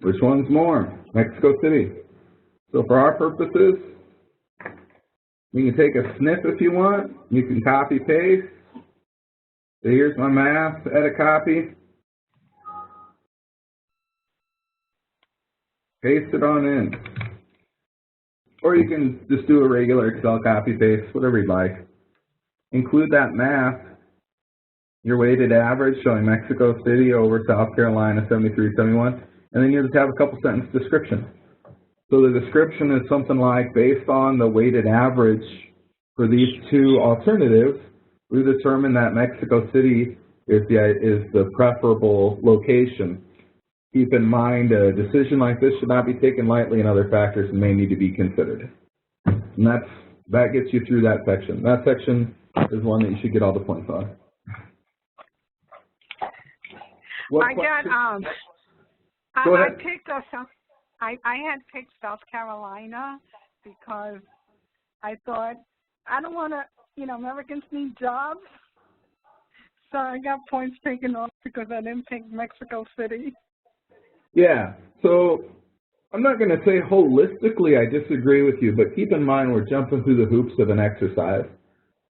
Which one's more? Mexico City. So for our purposes, you can take a sniff if you want. You can copy paste. So here's my math, edit copy. Paste it on in. Or you can just do a regular Excel copy paste, whatever you'd like. Include that math, your weighted average showing Mexico City over South Carolina 7371, and then you just have a couple sentence description. So the description is something like, based on the weighted average for these two alternatives, we determined that Mexico City is the preferable location. Keep in mind, a decision like this should not be taken lightly, and other factors may need to be considered. And that gets you through that section. That section is one that you should get all the points on. I had picked South Carolina because I thought, I don't want to, Americans need jobs. So I got points taken off because I didn't pick Mexico City. Yeah, so I'm not going to say holistically I disagree with you, but keep in mind we're jumping through the hoops of an exercise.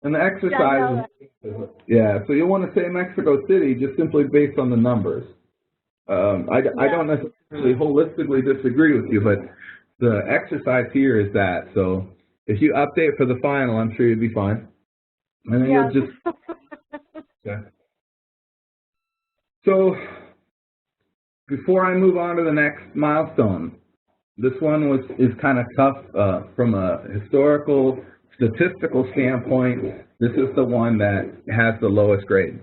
And the exercise so you'll want to say Mexico City just simply based on the numbers. I don't necessarily holistically disagree with you, but the exercise here is that. So if you update for the final, I'm sure you'll be fine. And then you'll just... Okay. So before I move on to the next milestone, this one is kind of tough from a historical, statistical standpoint. This is the one that has the lowest grade.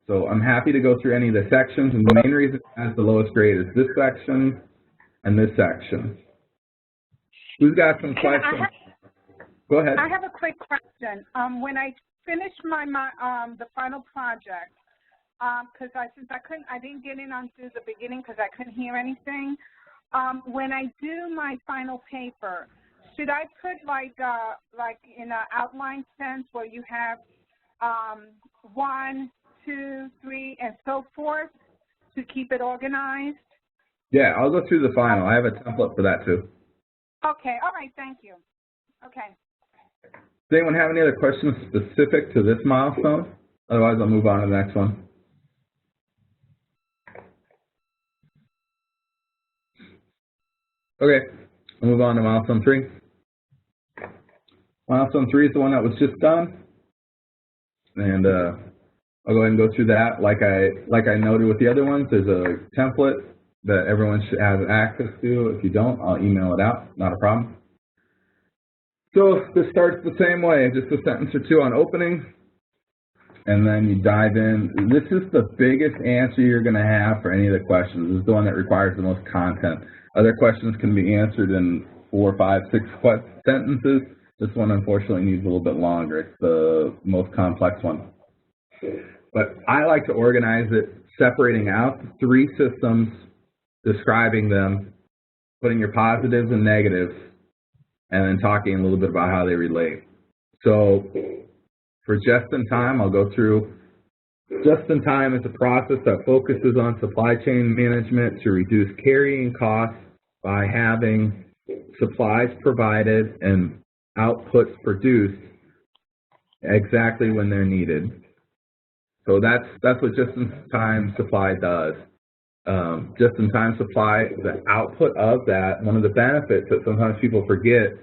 So I'm happy to go through any of the sections, and the main reason it has the lowest grade is this section and this section. Who's got some questions? Go ahead. I have a quick question. When I finished my the final project, because I didn't get in onto the beginning because I couldn't hear anything. When I do my final paper, should I put like in an outline sense where you have 1, 2, 3, and so forth to keep it organized? Yeah, I'll go through the final. I have a template for that too. Okay, all right, thank you. Okay. Does anyone have any other questions specific to this milestone? Otherwise, I'll move on to the next one. Okay, I'll move on to milestone 3. Milestone 3 is the one that was just done. And I'll go ahead and go through that. Like I noted with the other ones, there's a template that everyone should have access to. If you don't, I'll email it out, not a problem. So this starts the same way, just a sentence or two on opening, and then you dive in. This is the biggest answer you're going to have for any of the questions. This is the one that requires the most content. Other questions can be answered in 4, 5, 6 sentences. This one, unfortunately, needs a little bit longer. It's the most complex one. But I like to organize it, separating out the 3 systems, describing them, putting your positives and negatives, and then talking a little bit about how they relate. So for just-in-time, I'll go through. Just-in-time is a process that focuses on supply chain management to reduce carrying costs by having supplies provided and outputs produced exactly when they're needed. So that's what just-in-time supply does. Just-in-time supply, the output of that, one of the benefits that sometimes people forget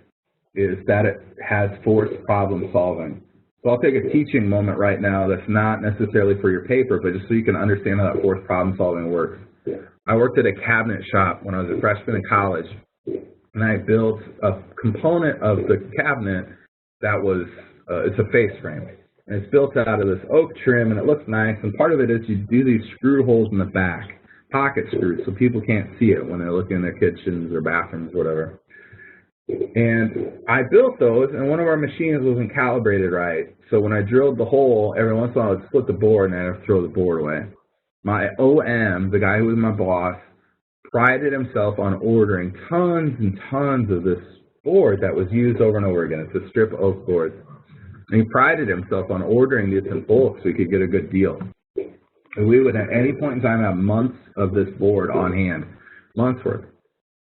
is that it has forced problem solving. So I'll take a teaching moment right now that's not necessarily for your paper, but just so you can understand how that forced problem solving works. I worked at a cabinet shop when I was a freshman in college, and I built a component of the cabinet that was, it's a face frame. And it's built out of this oak trim, and it looks nice, and part of it is you do these screw holes in the back, pocket screws, so people can't see it when they're looking in their kitchens or bathrooms or whatever. And I built those, and one of our machines wasn't calibrated right. So when I drilled the hole, every once in a while I would split the board, and I'd have to throw the board away. My OM, the guy who was my boss, prided himself on ordering tons and tons of this board that was used over and over again. It's a strip oak board. And he prided himself on ordering this in bulk so he could get a good deal. And we would at any point in time have months of this board on hand. months worth.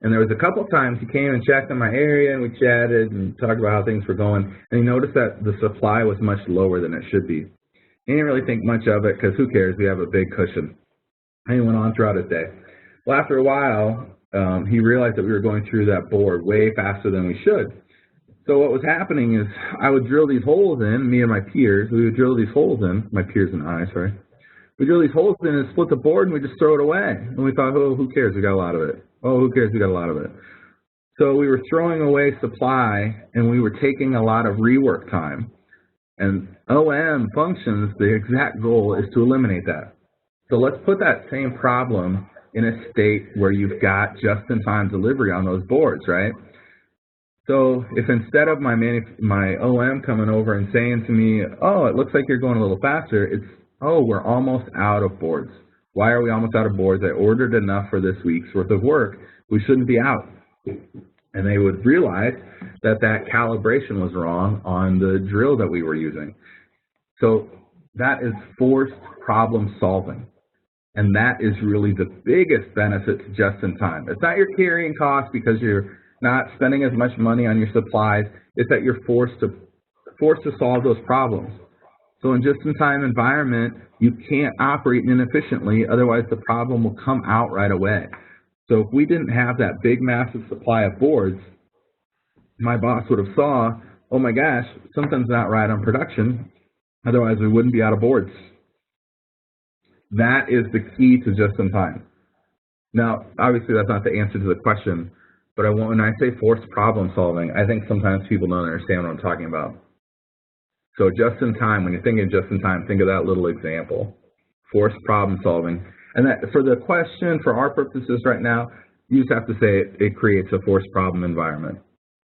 And there was a couple times he came and checked in my area, and we chatted and talked about how things were going, and he noticed that the supply was much lower than it should be. He didn't really think much of it because who cares, we have a big cushion. And he went on throughout his day. Well, after a while, he realized that we were going through that board way faster than we should. So what was happening is I would drill these holes in, me and my peers, we would drill these holes in, my peers and I, sorry. We drill these holes in and split the board and we just throw it away. And we thought, oh, who cares, we got a lot of it. Oh, who cares, we got a lot of it. So we were throwing away supply and we were taking a lot of rework time. And OM functions, the exact goal is to eliminate that. So let's put that same problem in a state where you've got just-in-time delivery on those boards, right? So if instead of my OM coming over and saying to me, oh, it looks like you're going a little faster, it's, oh, we're almost out of boards. Why are we almost out of boards? I ordered enough for this week's worth of work. We shouldn't be out. And they would realize that that calibration was wrong on the drill that we were using. So that is forced problem solving. And that is really the biggest benefit to just-in-time. It's not your carrying cost because you're not spending as much money on your supplies. It's that you're forced to solve those problems. So in just-in-time environment, you can't operate inefficiently, otherwise the problem will come out right away. So if we didn't have that big, massive supply of boards, my boss would have saw, oh my gosh, something's not right on production, otherwise we wouldn't be out of boards. That is the key to just-in-time. Now, obviously that's not the answer to the question, but when I say forced problem solving, I think sometimes people don't understand what I'm talking about. So just-in-time, when you're thinking just-in-time, think of that little example, forced problem solving. And that, for the question, for our purposes right now, you just have to say it creates a forced problem environment,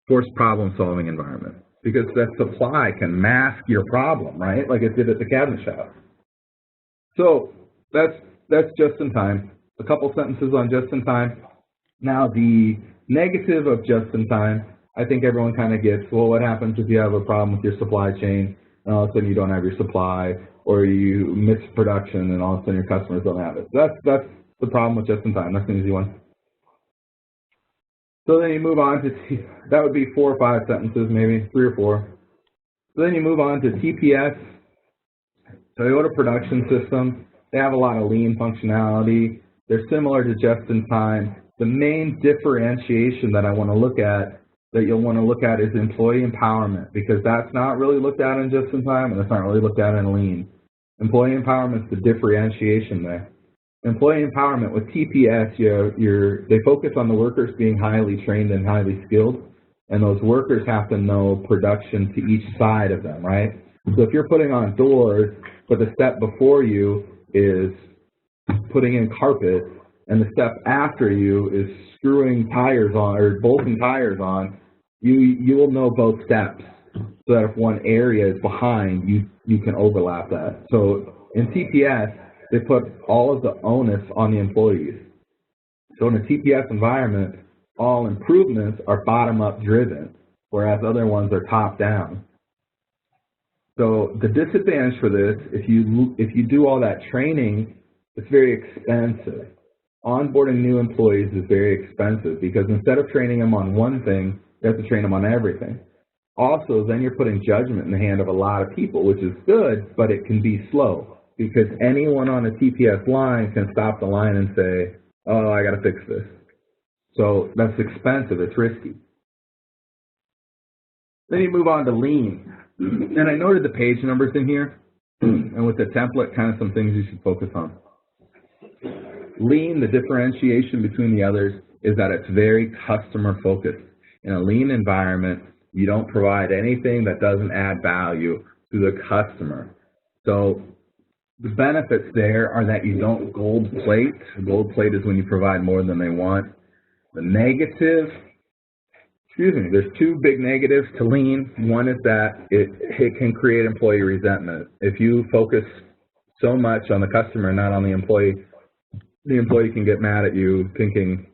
forced problem solving environment, because that supply can mask your problem, right? Like it did at the cabinet shop. So that's just-in-time. A couple sentences on just-in-time. Now the negative of just-in-time, I think everyone kind of gets, well, what happens if you have a problem with your supply chain and all of a sudden you don't have your supply, or you miss production and all of a sudden your customers don't have it. That's the problem with just-in-time. That's an easy one. So then you move on to, that would be 4 or 5 sentences, maybe 3 or 4. So then you move on to TPS, Toyota Production System. They have a lot of lean functionality. They're similar to just-in-time. The main differentiation that I want to look at, that you'll want to look at, is employee empowerment, because that's not really looked at in just-in-time and it's not really looked at in lean. Employee empowerment is the differentiation there. Employee empowerment with TPS, they focus on the workers being highly trained and highly skilled, and those workers have to know production to each side of them, right? So if you're putting on doors, but the step before you is putting in carpet, and the step after you is screwing tires on or bolting tires on, you will know both steps, so that if one area is behind, you can overlap that. So in TPS, they put all of the onus on the employees. So in a TPS environment, all improvements are bottom-up driven, whereas other ones are top-down. So the disadvantage for this, if you do all that training, it's very expensive. Onboarding new employees is very expensive because instead of training them on one thing, you have to train them on everything. Also, then you're putting judgment in the hand of a lot of people, which is good, but it can be slow because anyone on a TPS line can stop the line and say, oh, I got to fix this. So that's expensive, it's risky. Then you move on to lean. And I noted the page numbers in here, and with the template, kind of some things you should focus on. Lean, the differentiation between the others is that it's very customer focused. In a lean environment, you don't provide anything that doesn't add value to the customer. So the benefits there are that you don't gold plate. Gold plate is when you provide more than they want. The negative, there's 2 big negatives to lean. One is that it can create employee resentment. If you focus so much on the customer, not on the employee can get mad at you thinking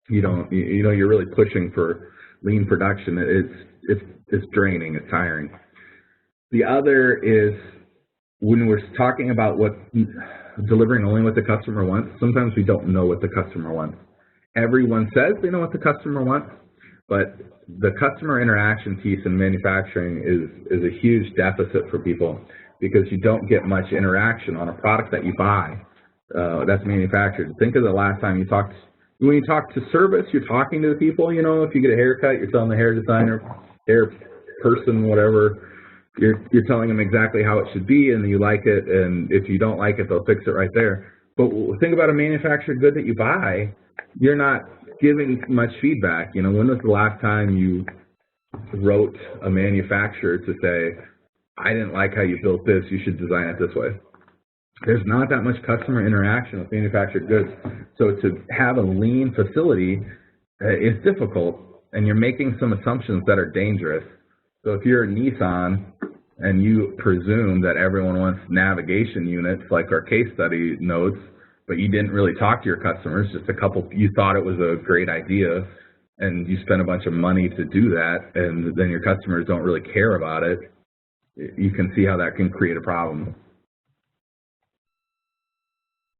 you're really pushing for lean production. It's draining, it's tiring. The other is when we're talking about delivering only what the customer wants, sometimes we don't know what the customer wants. everyone says they know what the customer wants, but the customer interaction piece in manufacturing is a huge deficit for people because you don't get much interaction on a product that you buy that's manufactured. Think of the last time you talked, when you talk to service, you're talking to the people, you know, if you get a haircut, you're telling the hair designer, hair person, whatever, you're telling them exactly how it should be and you like it, and if you don't like it, they'll fix it right there. But think about a manufactured good that you buy, you're not giving much feedback. You know, when was the last time you wrote a manufacturer to say, I didn't like how you built this, you should design it this way? There's not that much customer interaction with manufactured goods. So to have a lean facility is difficult, and you're making some assumptions that are dangerous. So if you're a Nissan and you presume that everyone wants navigation units like our case study notes, but you didn't really talk to your customers, just a couple, you thought it was a great idea, and you spent a bunch of money to do that, and then your customers don't really care about it, you can see how that can create a problem.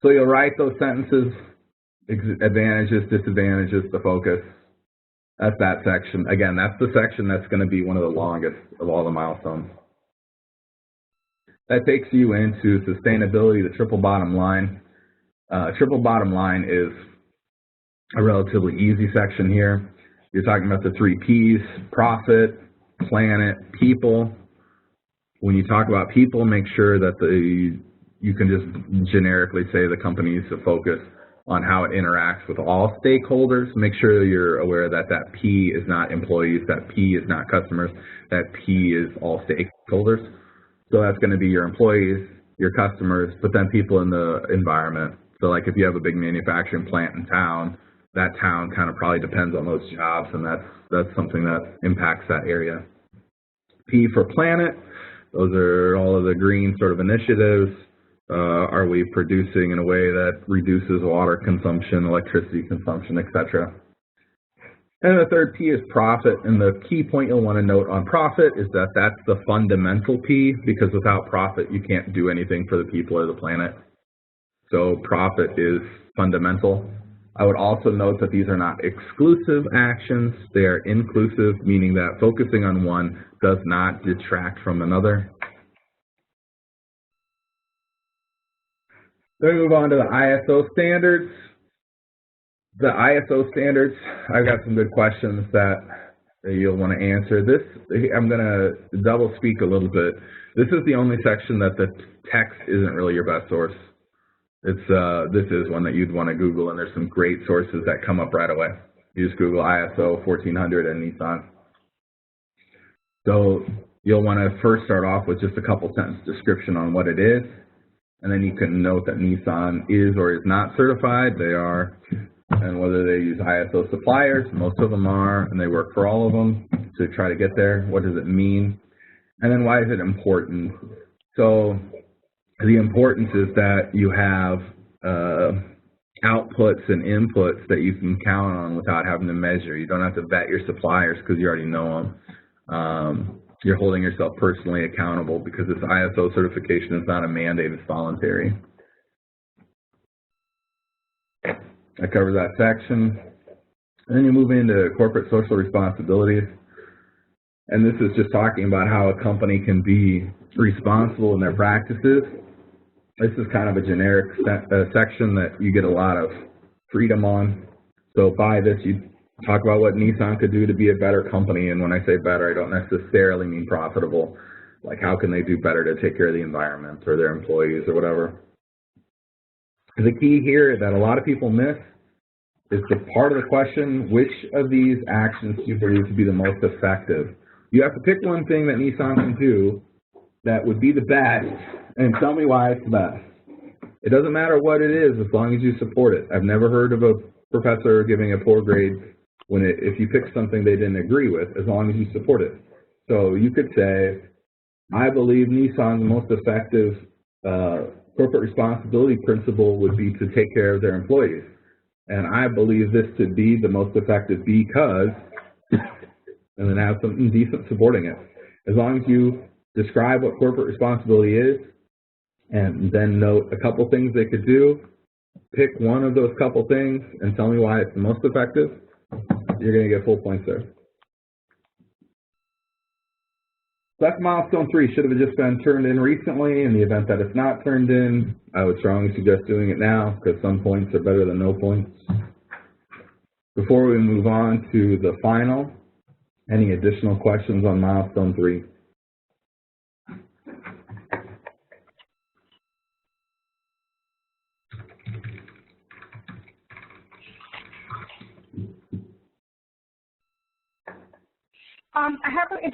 So you'll write those sentences, advantages, disadvantages, the focus. That's that section. Again, that's the section that's going to be one of the longest of all the milestones. That takes you into sustainability, the triple bottom line. Triple bottom line is a relatively easy section here. You're talking about the 3 Ps, profit, planet, people. When you talk about people, make sure that you can just generically say the company needs to focus on how it interacts with all stakeholders. Make sure you're aware that that P is not employees, that P is not customers, that P is all stakeholders. So that's going to be your employees, your customers, but then people in the environment. So like if you have a big manufacturing plant in town, that town kind of probably depends on those jobs, and that's something that impacts that area. P for planet, those are all of the green sort of initiatives. Are we producing in a way that reduces water consumption, electricity consumption, etc.? And the third P is profit, and the key point you'll want to note on profit is that that's the fundamental P, because without profit you can't do anything for the people or the planet. So profit is fundamental. I would also note that these are not exclusive actions, they are inclusive, meaning that focusing on one does not detract from another. Then we move on to the ISO standards. The ISO standards, I've got some good questions that you'll want to answer. This, I'm going to double speak a little bit. This is the only section that the text isn't really your best source. This is one that you'd want to Google, and there's some great sources that come up right away. You just Google ISO 1400 and Nissan. So you'll want to first start off with just a couple sentence description on what it is, and then you can note that Nissan is or is not certified. They are, and whether they use ISO suppliers, most of them are, and they work for all of them to try to get there. What does it mean? And then why is it important? So the importance is that you have outputs and inputs that you can count on without having to measure. You don't have to vet your suppliers because you already know them. You're holding yourself personally accountable because this ISO certification is not a mandate, it's voluntary. I cover that section. And then you move into corporate social responsibilities. And this is just talking about how a company can be responsible in their practices. This is kind of a generic section that you get a lot of freedom on. So by this, you talk about what Nissan could do to be a better company. And when I say better, I don't necessarily mean profitable. Like how can they do better to take care of the environment or their employees or whatever. The key here that a lot of people miss is the part of the question, which of these actions do you believe to be the most effective? You have to pick one thing that Nissan can do that would be the best, and tell me why it's the best. It doesn't matter what it is as long as you support it. I've never heard of a professor giving a poor grade if you pick something they didn't agree with, as long as you support it. So you could say, I believe Nissan's most effective corporate responsibility principle would be to take care of their employees. And I believe this to be the most effective because, and then have something decent supporting it. As long as you describe what corporate responsibility is, and then note a couple things they could do, pick one of those couple things and tell me why it's the most effective, you're going to get full points there. That's milestone 3. Should have just been turned in recently. In the event that it's not turned in, I would strongly suggest doing it now because some points are better than no points. Before we move on to the final, any additional questions on milestone 3?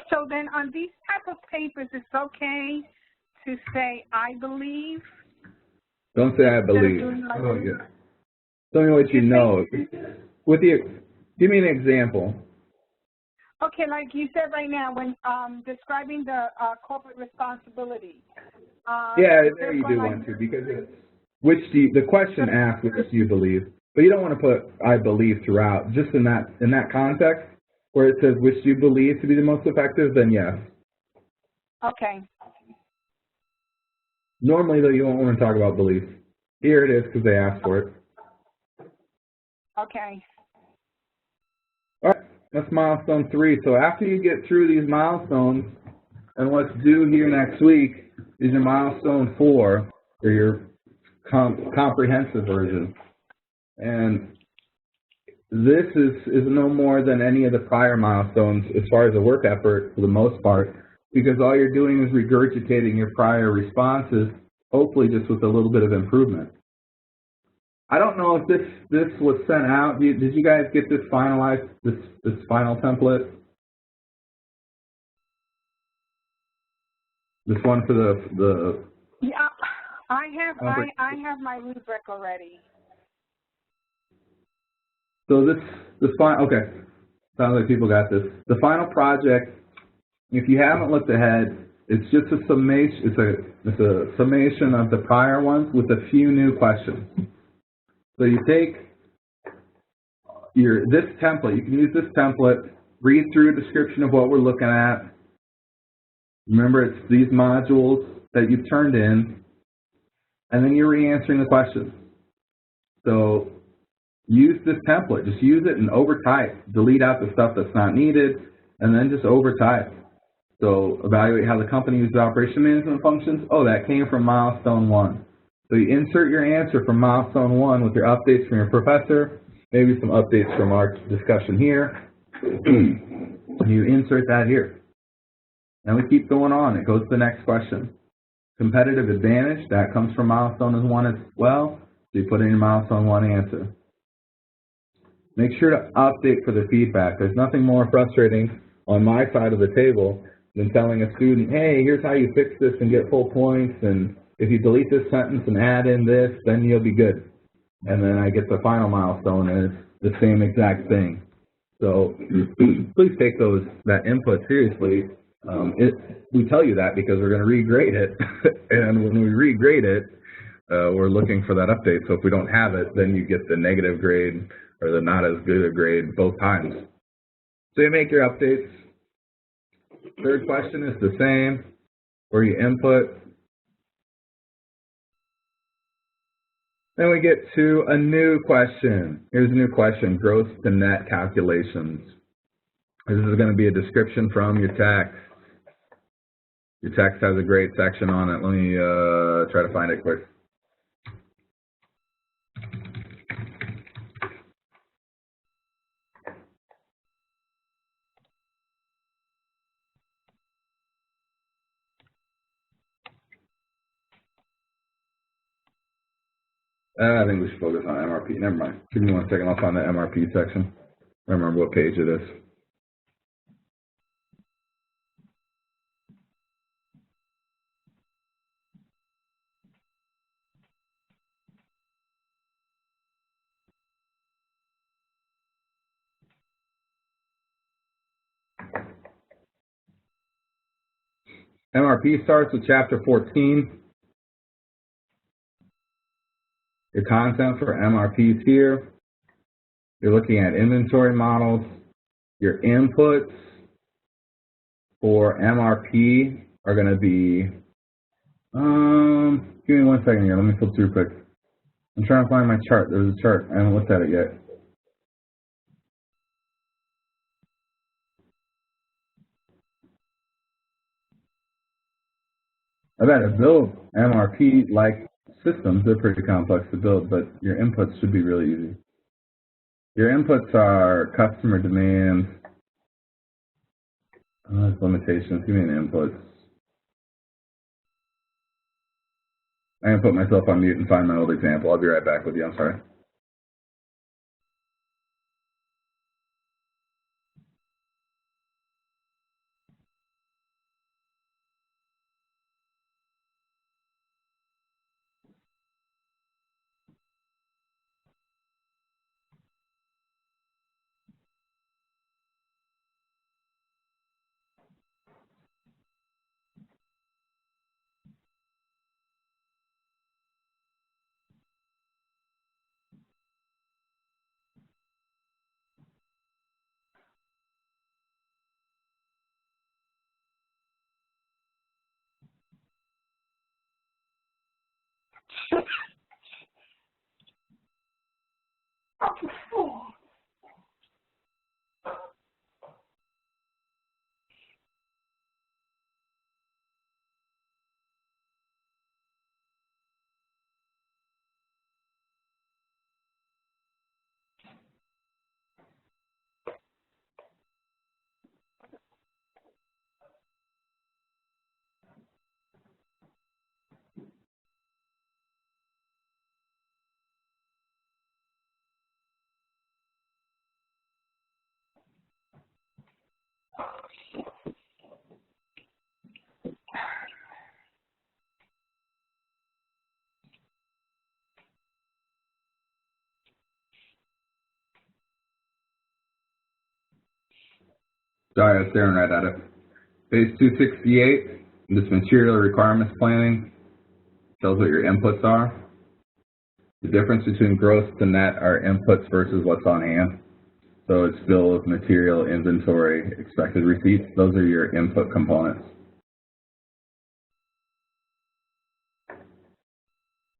So then on these type of papers, it's okay to say, I believe? Don't say I believe. Oh, yeah. Tell me what you know. Give me an example. Okay, like you said right now, when describing the corporate responsibility. Yeah, there you do want to, because the question asks, which do you believe? But you don't want to put I believe throughout. Just in that context, where it says which do you believe to be the most effective, then yes. Okay. Normally, though, you won't want to talk about beliefs. Here it is because they asked for it. Okay. All right, that's milestone 3. So after you get through these milestones, and what's due here next week is your milestone 4, or your comprehensive version. And this is no more than any of the prior milestones as far as the work effort for the most part, because all you're doing is regurgitating your prior responses, hopefully just with a little bit of improvement. I don't know if this was sent out. Did you guys get this finalized, this final template? This one for the Yeah, I have my rubric already. So this final, okay, sounds like people got this. The final project, if you haven't looked ahead, it's just a summation. It's a summation of the prior ones with a few new questions. So you take this template. You can use this template. Read through a description of what we're looking at. Remember, it's these modules that you've turned in, and then you're re-answering the questions. So use this template. Just use it and overtype. Delete out the stuff that's not needed, and then just overtype. So evaluate how the company uses operation management functions. Oh, that came from milestone 1. So you insert your answer from milestone 1 with your updates from your professor, maybe some updates from our discussion here. You insert that here. And we keep going on. It goes to the next question. Competitive advantage, that comes from milestone 1 as well. So you put in your milestone 1 answer. Make sure to update for the feedback. There's nothing more frustrating on my side of the table than telling a student, hey, here's how you fix this and get full points, and if you delete this sentence and add in this, then you'll be good. And then I get the final milestone and it's the same exact thing. So please take that input seriously. We tell you that because we're going to regrade it, and when we regrade it, we're looking for that update. So if we don't have it, then you get the negative grade or the not as good a grade both times. So you make your updates. Third question is the same, where you input. Then we get to a new question. Here's a new question, gross to net calculations. This is going to be a description from your text. Your text has a great section on it. Let me try to find it quick. I think we should focus on MRP. Never mind. Give me 1 second. I'll find the MRP section. I don't remember what page it is. MRP starts with chapter 14. Your content for MRPs here. You're looking at inventory models. Your inputs for MRP are going to be, give me 1 second here. Let me flip through quick. I'm trying to find my chart. There's a chart. I haven't looked at it yet. I've had to build MRP-like systems. They're pretty complex to build, but your inputs should be really easy. Your inputs are customer demands, limitations. Give me an input. I'm going to put myself on mute and find my old example. I'll be right back with you. I'm sorry. Sorry, I was staring right at it. Page 268, this material requirements planning tells what your inputs are. The difference between gross to net are inputs versus what's on hand. So it's bill of material, inventory, expected receipts. Those are your input components.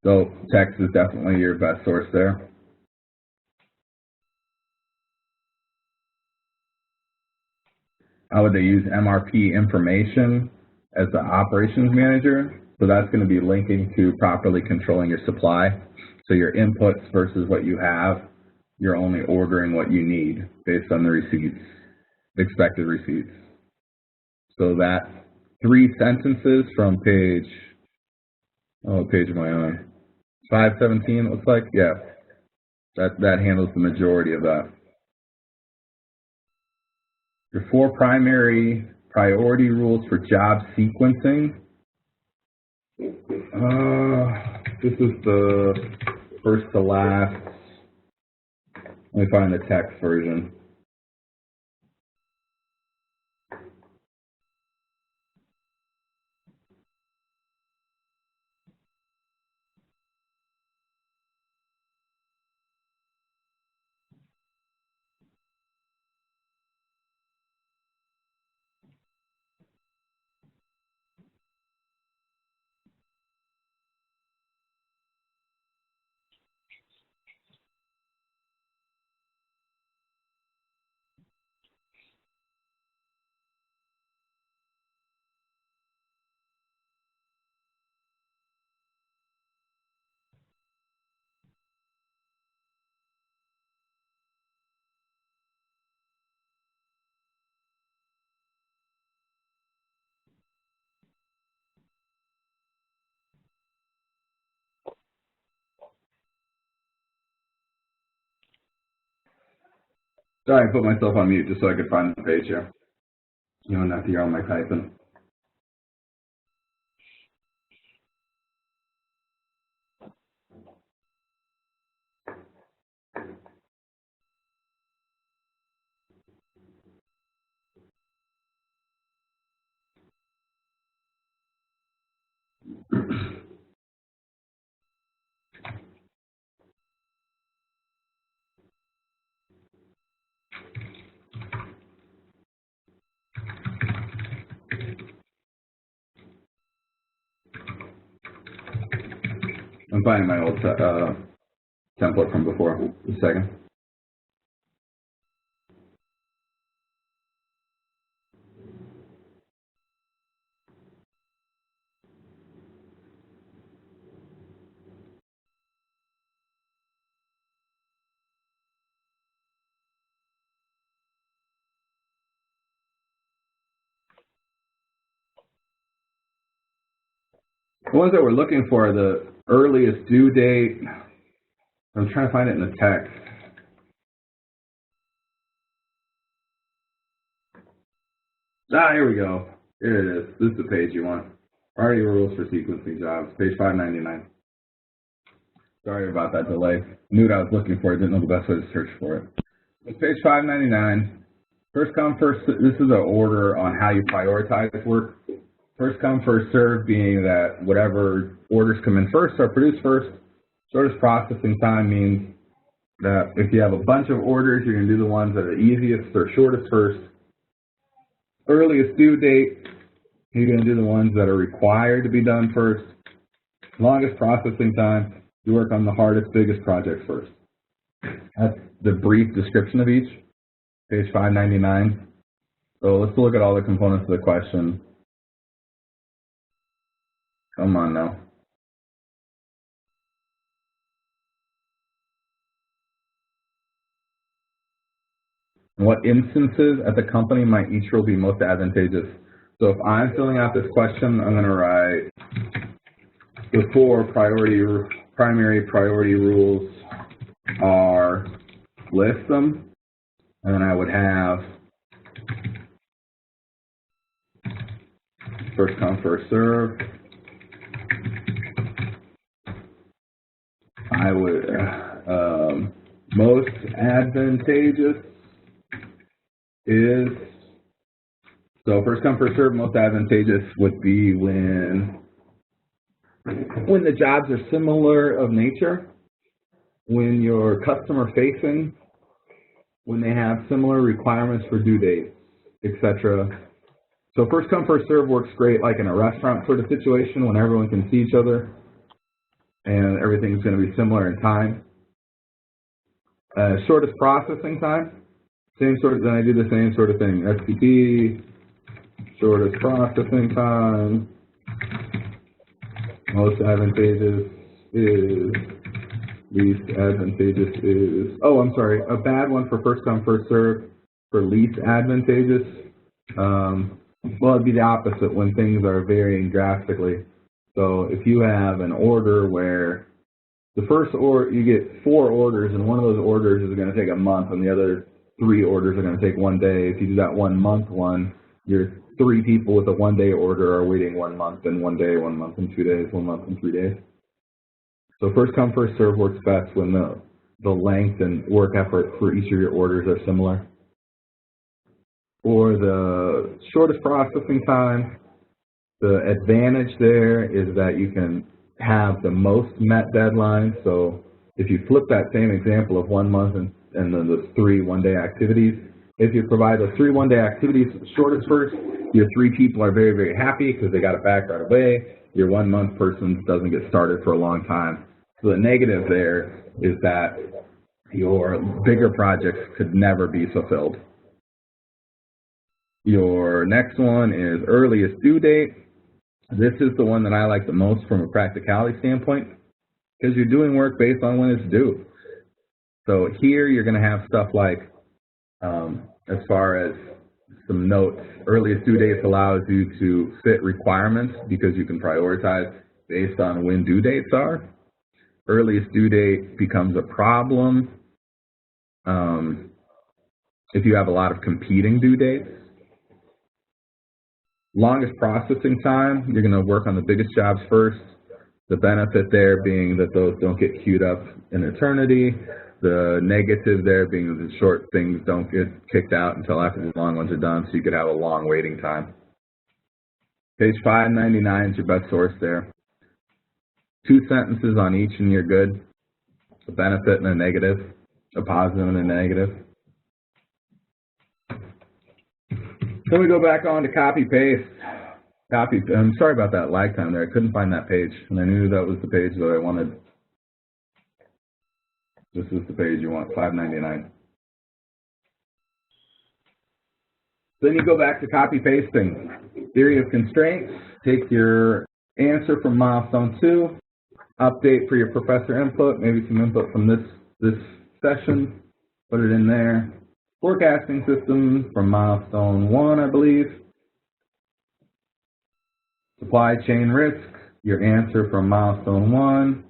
So text is definitely your best source there. How would they use MRP information as the operations manager? So that's going to be linking to properly controlling your supply. So your inputs versus what you have, you're only ordering what you need based on the receipts, expected receipts. So that 3 sentences from page, page am I on? 517 it looks like, yeah. That handles the majority of that. Your 4 primary priority rules for job sequencing. This is the first to last. Let me find the text version. Sorry, I put myself on mute just so I could find the page here. You don't have to hear all my typing. I'm finding my old template from before. A second. The ones that we're looking for are the earliest due date. I'm trying to find it in the text. Ah, here we go. Here it is. This is the page you want. Priority rules for sequencing jobs, page 599. Sorry about that delay. Knew what I was looking for. I didn't know the best way to search for it. It's page 599. First come, first, this is an order on how you prioritize work. First come, first serve, being that whatever orders come in first are produced first. Shortest processing time means that if you have a bunch of orders, you're going to do the ones that are easiest or shortest first. Earliest due date, you're going to do the ones that are required to be done first. Longest processing time, you work on the hardest, biggest projects first. That's the brief description of each, page 599. So let's look at all the components of the question. Come on now. In what instances at the company might each rule be most advantageous? So if I'm filling out this question, I'm going to write the 4 primary priority rules are, list them, and then I would have first come, first serve. I would, most advantageous is, so first come, first serve, most advantageous would be when the jobs are similar of nature, when you're customer facing, when they have similar requirements for due dates, etc. So first come, first serve works great like in a restaurant sort of situation when everyone can see each other and everything's going to be similar in time. Shortest processing time, same sort of, then I do the same sort of thing. STP, shortest processing time, most advantageous is, least advantageous is, oh, I'm sorry, a bad one for first come, first serve, for least advantageous. Well, it'd be the opposite when things are varying drastically. So if you have an order where the first order, you get 4 orders, and one of those orders is going to take a month, and the other 3 orders are going to take 1 day. If you do that 1 month one, your 3 people with a 1-day order are waiting 1 month and 1 day, 1 month and 2 days, 1 month and 3 days. So first come, first serve works best when the length and work effort for each of your orders are similar. For the shortest processing time, the advantage there is that you can have the most met deadlines. So if you flip that same example of 1 month and then those 3 1-day activities, if you provide those 3 1-day activities shortest first, your 3 people are very, very happy because they got it back right away. Your 1 month person doesn't get started for a long time. So the negative there is that your bigger projects could never be fulfilled. Your next one is earliest due date. This is the one that I like the most from a practicality standpoint because you're doing work based on when it's due. So here you're going to have stuff like, as far as some notes, earliest due dates allows you to fit requirements because you can prioritize based on when due dates are. Earliest due date becomes a problem if you have a lot of competing due dates. Longest processing time, you're going to work on the biggest jobs first. The benefit there being that those don't get queued up in eternity. The negative there being that the short things don't get kicked out until after the long ones are done, so you could have a long waiting time. Page 599 is your best source there. 2 sentences on each and you're good. A benefit and a negative, a positive and a negative. Then we go back on to copy paste. I'm sorry about that lag time there. I couldn't find that page, and I knew that was the page that I wanted. This is the page you want, 599. Then you go back to copy pasting. Theory of constraints, take your answer from milestone 2, update for your professor input, maybe some input from this session, put it in there. Forecasting system from milestone 1, I believe. Supply chain risk, your answer from milestone 1.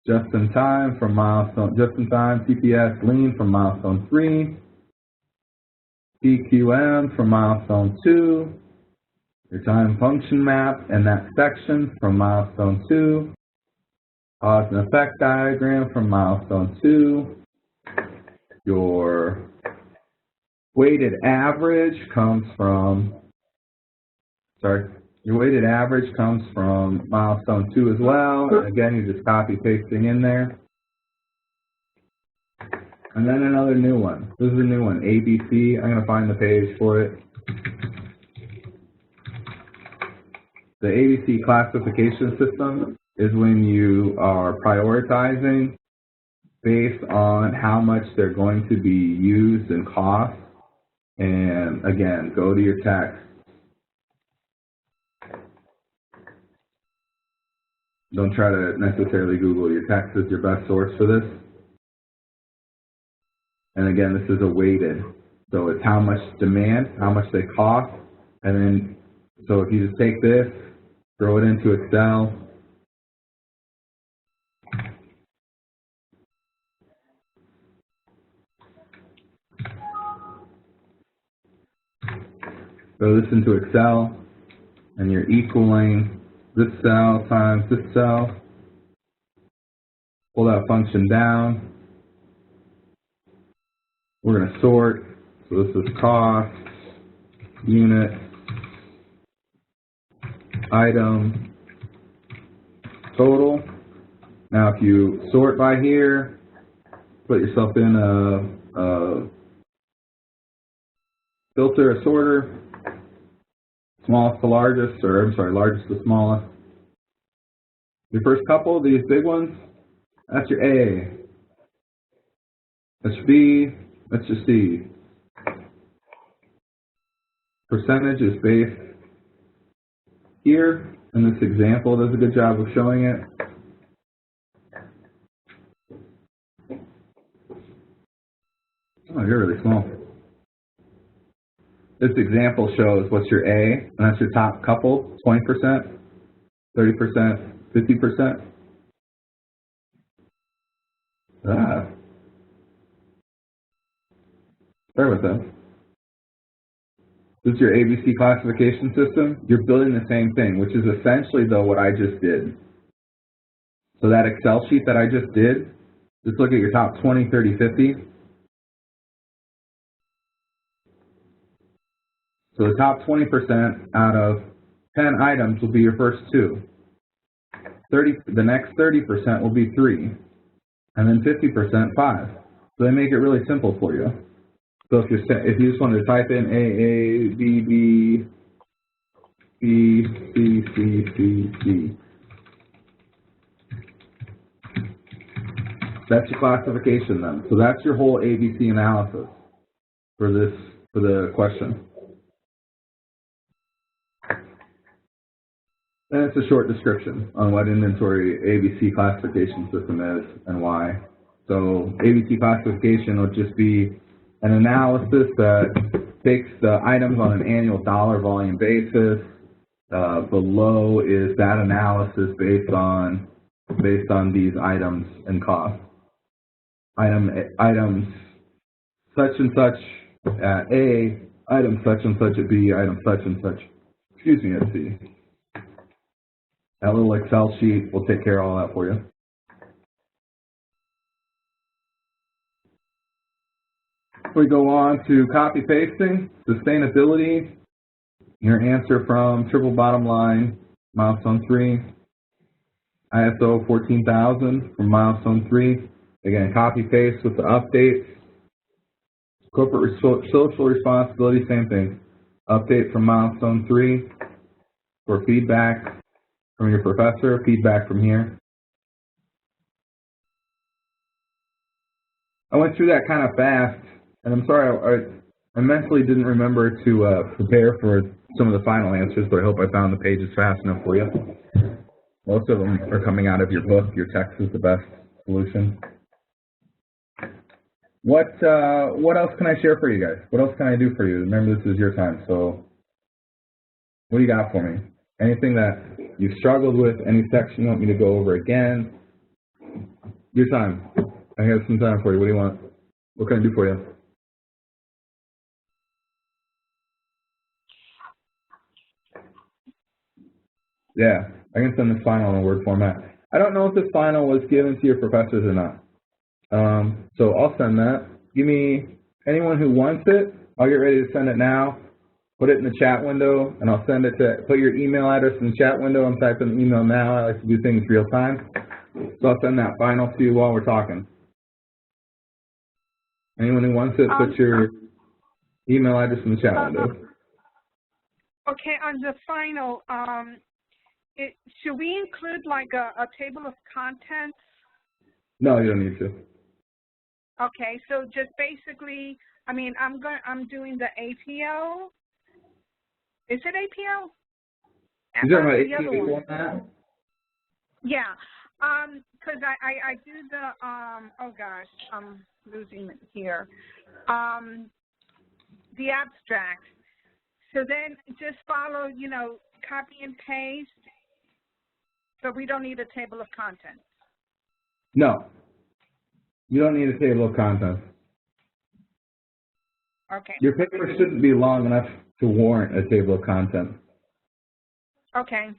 Just in time from milestone, just in time, TPS lean from milestone 3. PQM from milestone 2. Your time function map and that section from milestone 2. Cause and effect diagram from milestone 2. Your weighted average comes from, your weighted average comes from milestone 2 as well. And again, you're just copy pasting in there. And then another new one. This is a new one, ABC. I'm going to find the page for it. The ABC classification system is when you are prioritizing based on how much they're going to be used and cost. And again, go to your text. Don't try to necessarily Google. Your text is your best source for this. And again, this is a weighted. So it's how much demand, how much they cost. And then, so if you just take this, throw it into Excel. Throw this into Excel, and you're equaling this cell times this cell. Pull that function down. We're going to sort. So this is cost, unit, item, total. Now if you sort by here, put yourself in a filter, a sorter, smallest to largest, or I'm sorry, largest to smallest. Your first couple, these big ones, that's your A. That's your B, that's your C. Percentage is based here, and this example does a good job of showing it. Oh, you're really small. This example shows what's your A, and that's your top couple, 20%, 30%, 50%. Bear with that. This is your ABC classification system. You're building the same thing, which is essentially, though, what I just did. So that Excel sheet that I just did, just look at your top 20, 30, 50. So the top 20% out of 10 items will be your first 2. The next 30% will be 3. And then 50%, 5. So they make it really simple for you. So if you just wanted to type in A, B, B, C, C, C, C, C. That's your classification then. So that's your whole ABC analysis for the question. Then it's a short description on what inventory ABC classification system is and why. So ABC classification will just be an analysis that takes the items on an annual dollar volume basis. Below is that analysis based on these items and costs. Items such and such at A, item such and such at B, item such and such, excuse me, at C. That little Excel sheet will take care of all that for you. We go on to copy pasting, sustainability, your answer from triple bottom line, milestone 3, ISO 14000 from milestone 3. Again, copy paste with the updates. Corporate social responsibility, same thing. Update from milestone 3 for feedback from your professor, feedback from here. I went through that kind of fast, and I'm sorry, I mentally didn't remember to prepare for some of the final answers, but I hope I found the pages fast enough for you. Most of them are coming out of your book. Your text is the best solution. What else can I share for you guys? What else can I do for you? Remember, this is your time, so what do you got for me? Anything that you've struggled with, any section you want me to go over again? Your time. I have some time for you. What do you want? What can I do for you? Yeah, I can send this final in a Word format. I don't know if this final was given to your professors or not. So I'll send that. Give me anyone who wants it. I'll get ready to send it now. Put it in the chat window, and I'll send it to, put your email address in the chat window. I'm typing the email now. I like to do things real time. So I'll send that final to you while we're talking. Anyone who wants it, put your email address in the chat window. Okay, on the final, should we include like a table of contents? No, you don't need to. Okay, so just basically, I mean, I'm doing the APO. Is it APO? Is that my APO format? Yeah, because I do the oh gosh, I'm losing it here. The abstract. So then just follow, you know, copy and paste. So we don't need a table of contents. No. You don't need a table of contents. Okay. Your paper shouldn't be long enough to warrant a table of contents. Okay.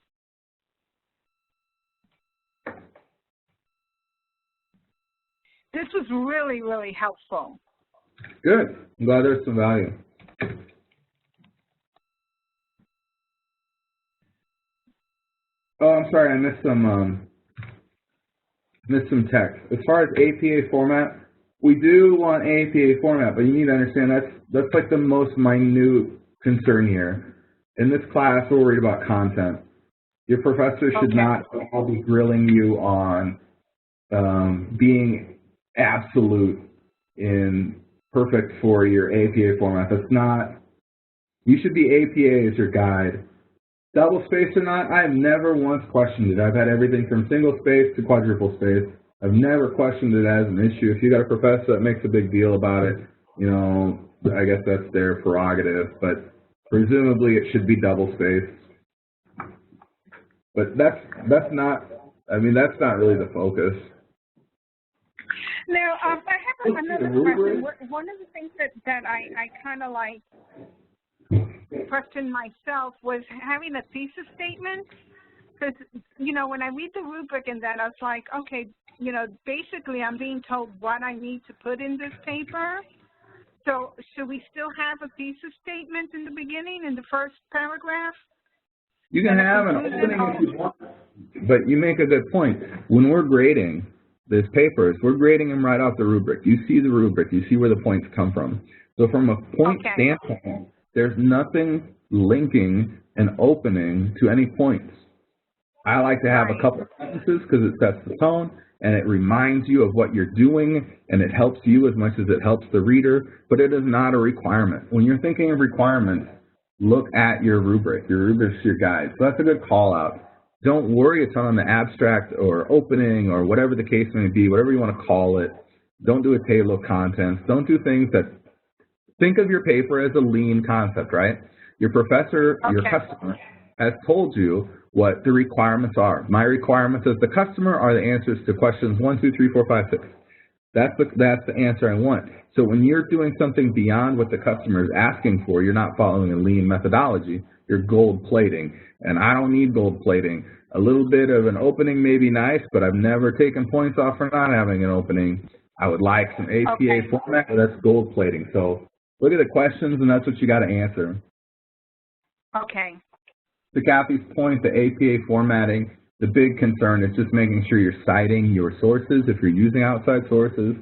This was really, really helpful. Good. I'm glad there's some value. Oh, I'm sorry, I missed some text. As far as APA format, we do want APA format, but you need to understand that's like the most minute concern here. In this class, we're worried about content. Your professor should not all be grilling you on being absolute in perfect for your APA format. That's not, you should be APA as your guide. Double space or not, I've never once questioned it. I've had everything from single space to quadruple space. I've never questioned it as an issue. If you got a professor that makes a big deal about it, you know, I guess that's their prerogative, but presumably it should be double space. But that's not, I mean, that's not really the focus. Now, I have another question. One of the things that I kind of like questioned myself was having a thesis statement, because, you know, when I read the rubric and that, I was like, okay, you know, basically I'm being told what I need to put in this paper. So should we still have a thesis statement in the beginning, in the first paragraph? You can have an opening if you want, but you make a good point. When we're grading these papers, we're grading them right off the rubric. You see the rubric, you see where the points come from. So from a point standpoint, there's nothing linking an opening to any points. I like to have a couple of sentences because it sets the tone and it reminds you of what you're doing and it helps you as much as it helps the reader, but it is not a requirement. When you're thinking of requirements, look at your rubric. Your rubric's your guide. So that's a good call out. Don't worry a ton on the abstract or opening or whatever the case may be, whatever you want to call it. Don't do a table of contents. Don't do things that, think of your paper as a lean concept, right? Your professor, your customer, has told you what the requirements are. My requirements as the customer are the answers to questions 1, 2, 3, 4, 5, 6. That's the answer I want. So when you're doing something beyond what the customer is asking for, you're not following a lean methodology. You're gold plating. And I don't need gold plating. A little bit of an opening may be nice, but I've never taken points off for not having an opening. I would like some APA format, but that's gold plating. So look at the questions, and that's what you got to answer. Okay. To Kathy's point, the APA formatting, the big concern is just making sure you're citing your sources if you're using outside sources.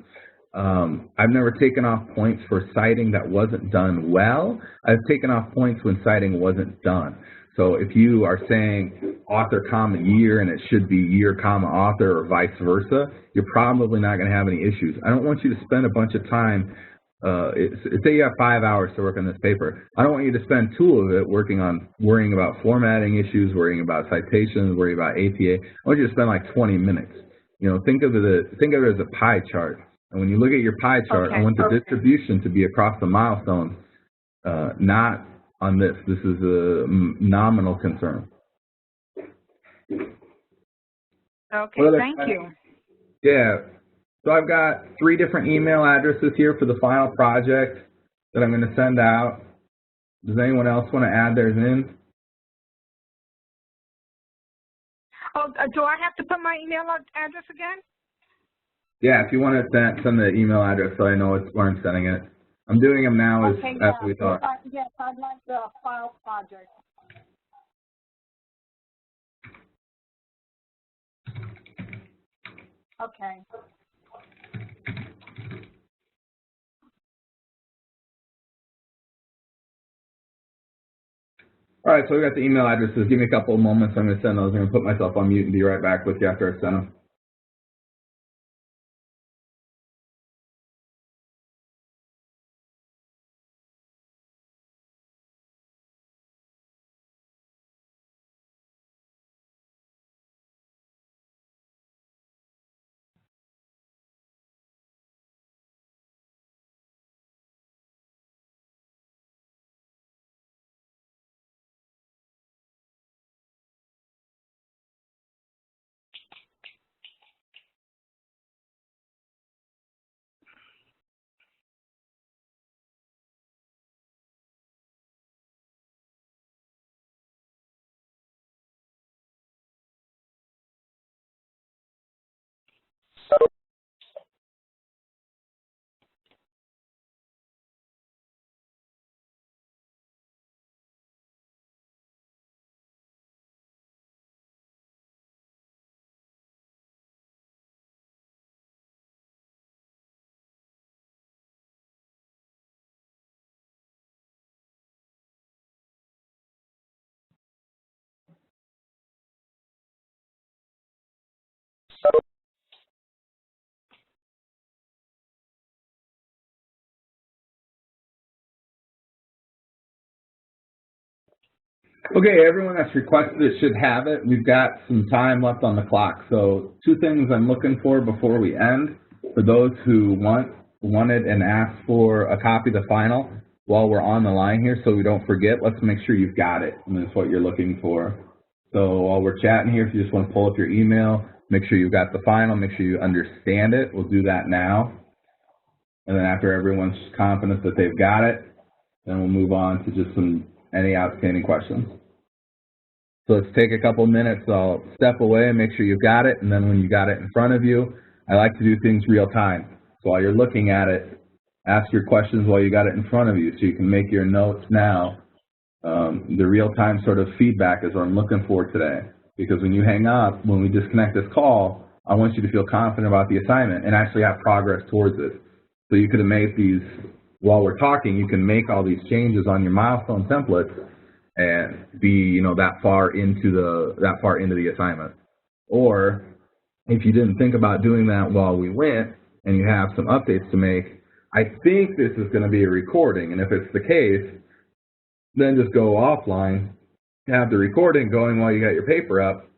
I've never taken off points for citing that wasn't done well. I've taken off points when citing wasn't done. So if you are saying author, comma, year, and it should be year, comma, author, or vice versa, you're probably not going to have any issues. I don't want you to spend a bunch of time, say you have 5 hours to work on this paper. I don't want you to spend 2 of it worrying about formatting issues, worrying about citations, worrying about APA. I want you to spend like 20 minutes. You know, think of it as a pie chart. And when you look at your pie chart, I want the distribution to be across the milestones, not on this. This is a nominal concern. Okay, thank you. Yeah. So I've got 3 different email addresses here for the final project that I'm going to send out. Does anyone else want to add theirs in? Oh, do I have to put my email address again? Yeah, if you want to send the email address so I know where I'm sending it. I'm doing them now as we thought. Yes, I'd like the file project. Okay. All right, so we got the email addresses. Give me a couple of moments. I'm going to send those. I'm going to put myself on mute and be right back with you after I send them. Okay, everyone that's requested it should have it. We've got some time left on the clock. So 2 things I'm looking for before we end. For those who wanted and asked for a copy of the final, while we're on the line here so we don't forget, let's make sure you've got it, and that's what you're looking for. So while we're chatting here, if you just want to pull up your email, make sure you've got the final, make sure you understand it. We'll do that now. And then after everyone's confident that they've got it, then we'll move on to just any outstanding questions. So let's take a couple minutes. I'll step away and make sure you've got it. And then when you got it in front of you, I like to do things real time. So while you're looking at it, ask your questions while you got it in front of you so you can make your notes now. The real-time sort of feedback is what I'm looking for today. Because when you hang up, when we disconnect this call, I want you to feel confident about the assignment and actually have progress towards it. So you could have made these, while we're talking, you can make all these changes on your milestone templates and be, that far into the assignment. Or if you didn't think about doing that while we went and you have some updates to make, I think this is going to be a recording, and if it's the case, then just go offline, have the recording going while you got your paper up,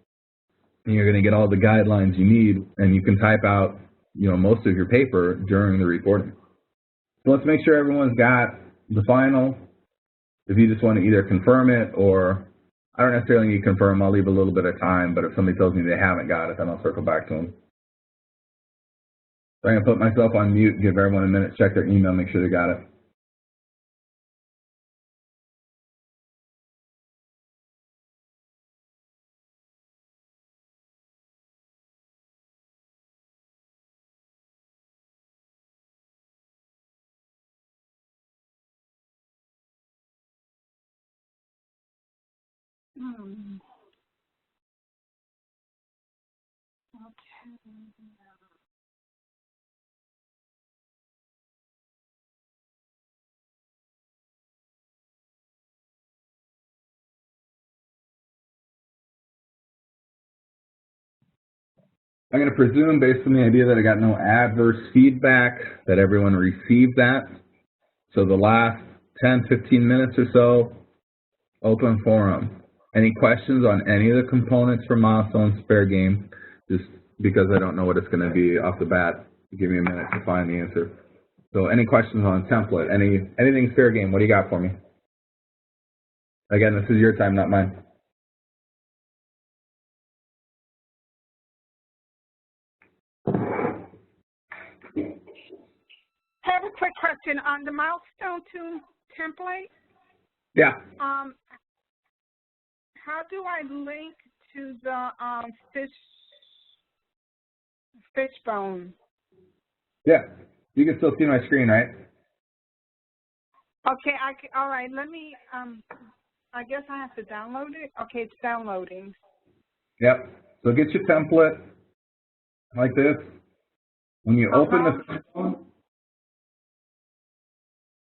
and you're going to get all the guidelines you need, and you can type out, most of your paper during the recording. So let's make sure everyone's got the final. If you just want to either confirm it or I don't necessarily need to confirm, I'll leave a little bit of time, but if somebody tells me they haven't got it, then I'll circle back to them. So I'm going to put myself on mute, give everyone a minute, check their email, make sure they got it. Okay. I'm going to presume, based on the idea that I got no adverse feedback, that everyone received that. So the last 10, 15 minutes or so, open forum. Any questions on any of the components for Milestone? Fair game, just because I don't know what it's going to be off the bat. Give me a minute to find the answer. So any questions on template? Anything's fair game. What do you got for me? Again, this is your time, not mine. I have a quick question on the Milestone 2 template. Yeah. How do I link to the Fishbone? Yeah. You can still see my screen, right? Okay. All right. Let me. I guess I have to download it. Okay, it's downloading. Yep. So get your template like this. When you open the Fishbone,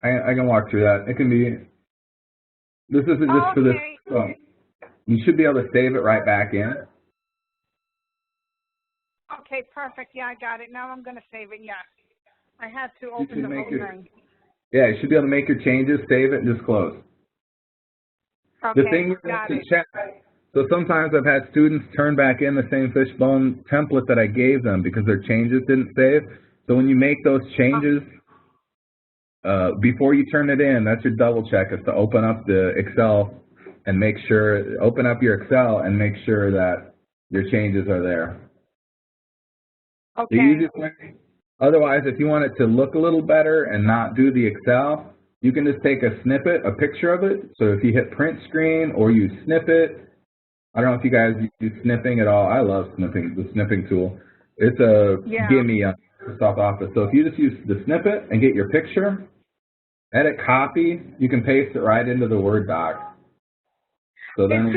I can walk through that. It can be. This isn't just for this. So you should be able to save it right back in. Okay, perfect. Yeah, I got it. Now I'm going to save it. Yeah. I had to open the whole thing. Yeah, you should be able to make your changes, save it, and just close. Okay, the thing got to it. check. So sometimes I've had students turn back in the same Fishbone template that I gave them because their changes didn't save. So when you make those changes, before you turn it in, that's your double check, is to open up the Excel and make sure, open up your Excel and make sure that your changes are there. Okay. The easiest way, otherwise, if you want it to look a little better and not do the Excel, you can just take a snippet, a picture of it. So if you hit print screen or you snip it, I don't know if you guys use snipping at all. I love snipping, the snipping tool. It's a gimme on Microsoft Office. So if you just use the snippet and get your picture, edit copy, you can paste it right into the Word doc. So then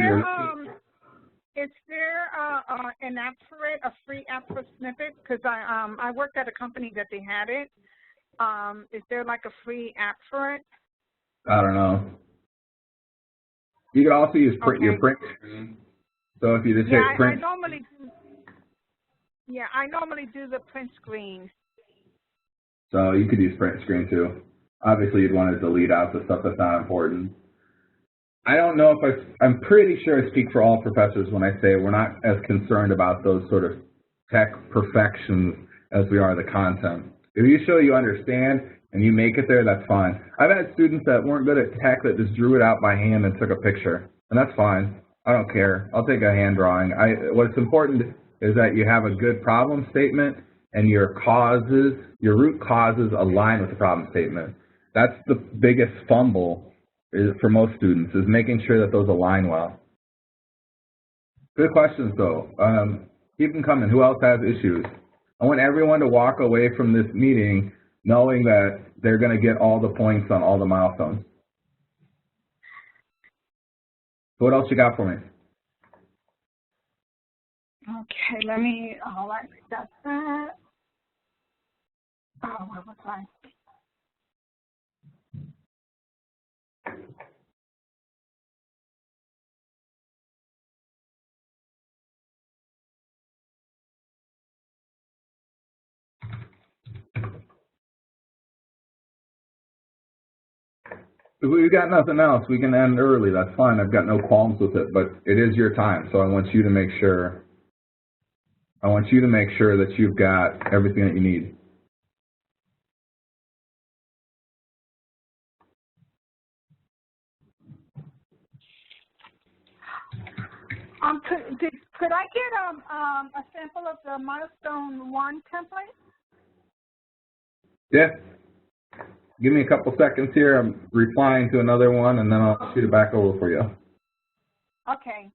is there an app for it, a free app for snippet? Because I worked at a company that they had it. Is there like a free app for it? I don't know. You could also use your print screen. So if you just hit print. I normally do the print screen. So you could use print screen too. Obviously, you'd want to delete out the stuff that's not important. I don't know if I'm pretty sure I speak for all professors when I say we're not as concerned about those sort of tech perfections as we are the content. If you show you understand and you make it there, that's fine. I've had students that weren't good at tech that just drew it out by hand and took a picture, and that's fine. I don't care. I'll take a hand drawing. What's important is that you have a good problem statement and your root causes align with the problem statement. That's the biggest fumble for most students, is making sure that those align well. Good questions, though. Keep them coming. Who else has issues? I want everyone to walk away from this meeting knowing that they're going to get all the points on all the milestones. So what else you got for me? Okay, let me, all right, got that. Oh, where was I? If we've got nothing else, we can end early. That's fine. I've got no qualms with it, but it is your time, so I want you to make sure. I want you to make sure that you've got everything that you need. Could I get a sample of the Milestone 1 template? Yeah. Give me a couple seconds here. I'm replying to another one, and then I'll shoot it back over for you. Okay.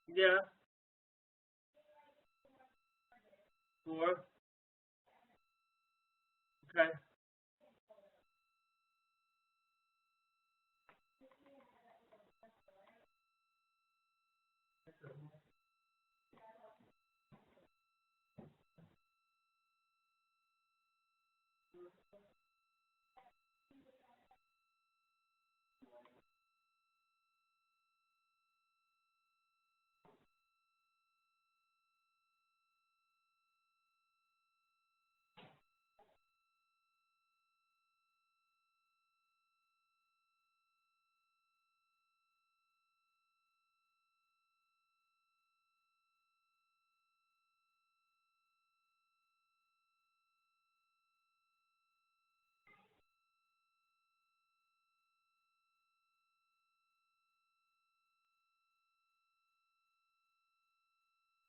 Yeah. 4. Okay.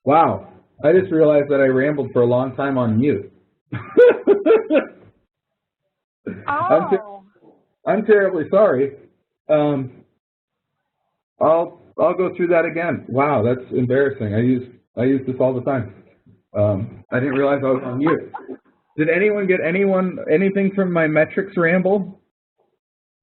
Wow, I just realized that I rambled for a long time on mute. Oh. I'm terribly sorry. I'll go through that again. Wow, that's embarrassing. I use this all the time. I didn't realize I was on mute. Did anyone get anything from my metrics ramble?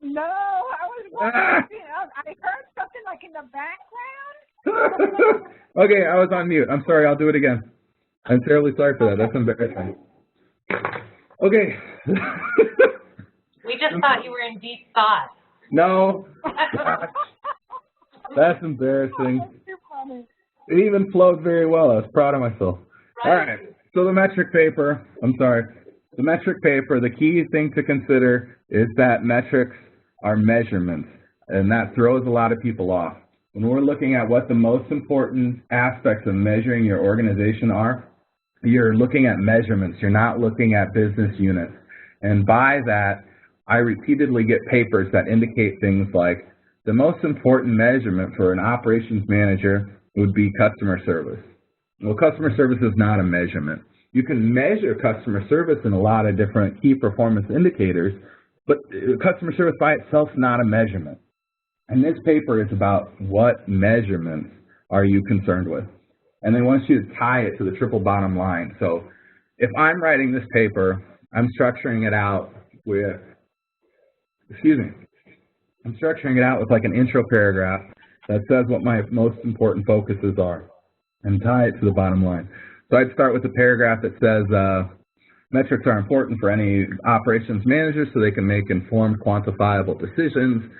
No, I was wondering. I heard something like in the background. Okay, I was on mute. I'm sorry. I'll do it again. I'm terribly sorry for that. That's embarrassing. Okay. We just thought you were in deep thought. No. That's embarrassing. It even flowed very well. I was proud of myself. All right. So the metric paper, the metric paper, the key thing to consider is that metrics are measurements, and that throws a lot of people off. When we're looking at what the most important aspects of measuring your organization are, you're looking at measurements. You're not looking at business units. And by that, I repeatedly get papers that indicate things like the most important measurement for an operations manager would be customer service. Well, customer service is not a measurement. You can measure customer service in a lot of different key performance indicators, but customer service by itself is not a measurement. And this paper is about what measurements are you concerned with. And they want you to tie it to the triple bottom line. So if I'm writing this paper, I'm structuring it out with, I'm structuring it out with like an intro paragraph that says what my most important focuses are and tie it to the bottom line. So I'd start with a paragraph that says metrics are important for any operations manager so they can make informed, quantifiable decisions.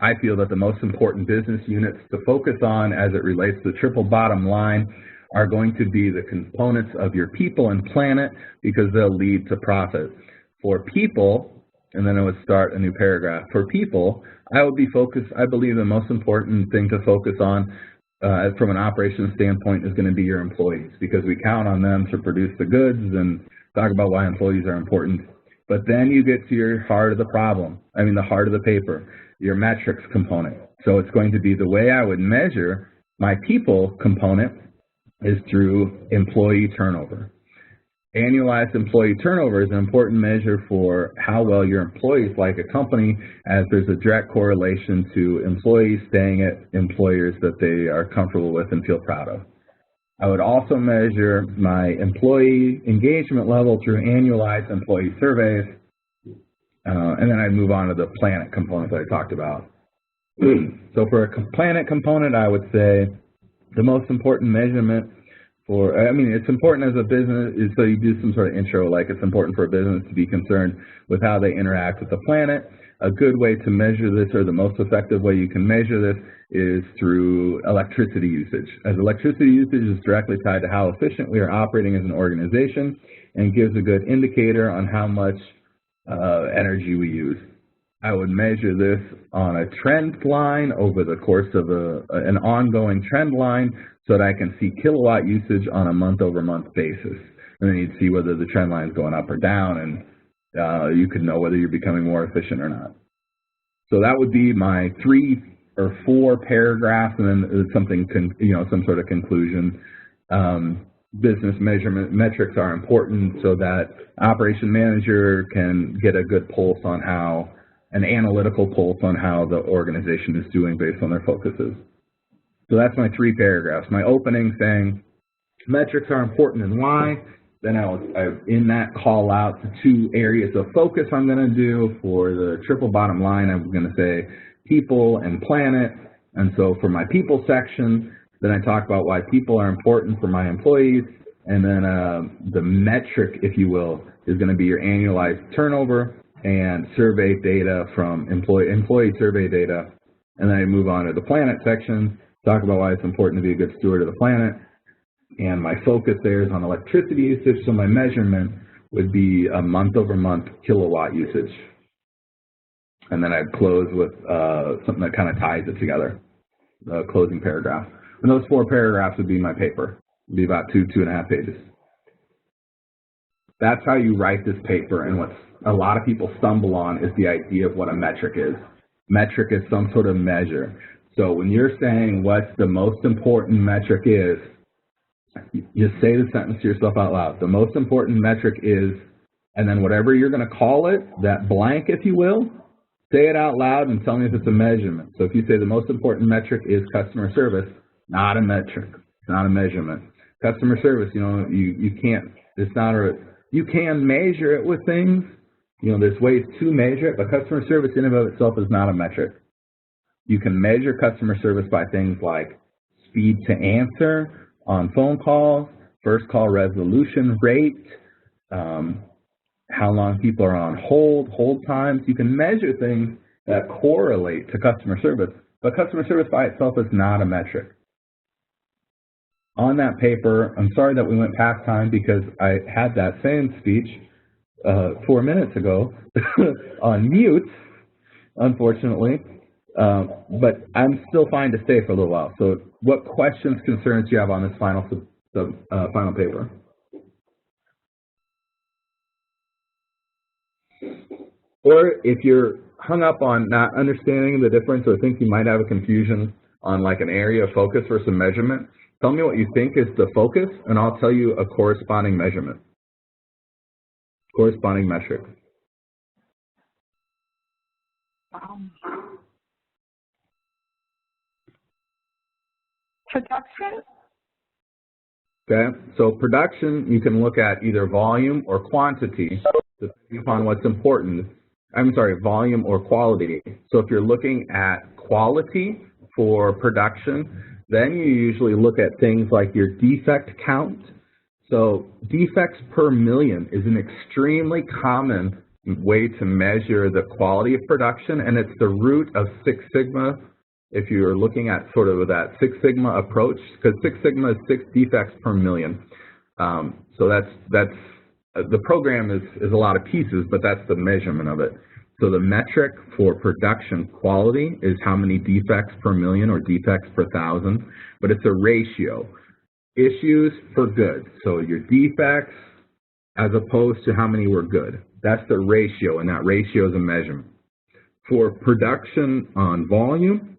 I feel that the most important business units to focus on as it relates to the triple bottom line are going to be the components of your people and planet because they'll lead to profit. For people, and then I would start a new paragraph. For people, I believe the most important thing to focus on from an operations standpoint is going to be your employees because we count on them to produce the goods and talk about why employees are important. But then you get to your heart of the problem, the heart of the paper, your metrics component. So it's going to be the way I would measure my people component is through employee turnover. Annualized employee turnover is an important measure for how well your employees like a company, as there's a direct correlation to employees staying at employers that they are comfortable with and feel proud of. I would also measure my employee engagement level through annualized employee surveys, and then I'd move on to the planet component that I talked about. So for a planet component, I would say the most important measurement it's important as a business, so you do some sort of intro, like it's important for a business to be concerned with how they interact with the planet. A good way to measure this, or the most effective way you can measure this, is through electricity usage. As electricity usage is directly tied to how efficient we are operating as an organization and gives a good indicator on how much energy we use. I would measure this on a trend line over the course of an ongoing trend line so that I can see kilowatt usage on a month-over-month basis. And then you'd see whether the trend line is going up or down, and you could know whether you're becoming more efficient or not. So that would be my 3 or 4 paragraphs, and then something, some sort of conclusion. Business measurement metrics are important so that operation manager can get a good pulse on an analytical pulse on how the organization is doing based on their focuses. So that's my 3 paragraphs. My opening saying metrics are important and why. Then I in that call out the 2 areas of focus I'm going to do. For the triple bottom line, I'm going to say people and planet. And so for my people section, then I talk about why people are important for my employees. And then the metric, if you will, is going to be your annualized turnover and survey data from employee survey data. And then I move on to the planet section, talk about why it's important to be a good steward of the planet. And my focus there is on electricity usage, so my measurement would be a month-over-month kilowatt usage. And then I'd close with something that kind of ties it together, the closing paragraph. And those 4 paragraphs would be my paper. It'd be about 2.5 pages. That's how you write this paper, and what a lot of people stumble on is the idea of what a metric is. Metric is some sort of measure. So when you're saying what's the most important metric is, just say the sentence to yourself out loud. The most important metric is, and then whatever you're going to call it, that blank, if you will, say it out loud and tell me if it's a measurement. So if you say the most important metric is customer service, not a metric, it's not a measurement. Customer service, you know, you can't, it's not a, you can measure it with things, you know, there's ways to measure it, but customer service in and of itself is not a metric. You can measure customer service by things like speed to answer on phone calls, first call resolution rate, how long people are on hold times. You can measure things that correlate to customer service, but customer service by itself is not a metric. On that paper, I'm sorry that we went past time because I had that same speech 4 minutes ago on mute, unfortunately. But I'm still fine to stay for a little while. So what questions, concerns do you have on this final paper? Or if you're hung up on not understanding the difference or think you might have a confusion on like an area of focus versus measurement, tell me what you think is the focus and I'll tell you a corresponding measurement, corresponding metric. Production? Okay, so production, you can look at either volume or quantity, depending upon what's important. I'm sorry, volume or quality. So if you're looking at quality for production, then you usually look at things like your defect count. So defects per million is an extremely common way to measure the quality of production, and it's the root of Six Sigma. If you're looking at sort of that Six Sigma approach, because Six Sigma is 6 defects per million. So that's the program is a lot of pieces, but that's the measurement of it. So the metric for production quality is how many defects per million or defects per thousand, but it's a ratio. Issues for goods. So your defects as opposed to how many were good. That's the ratio, and that ratio is a measurement. For production on volume,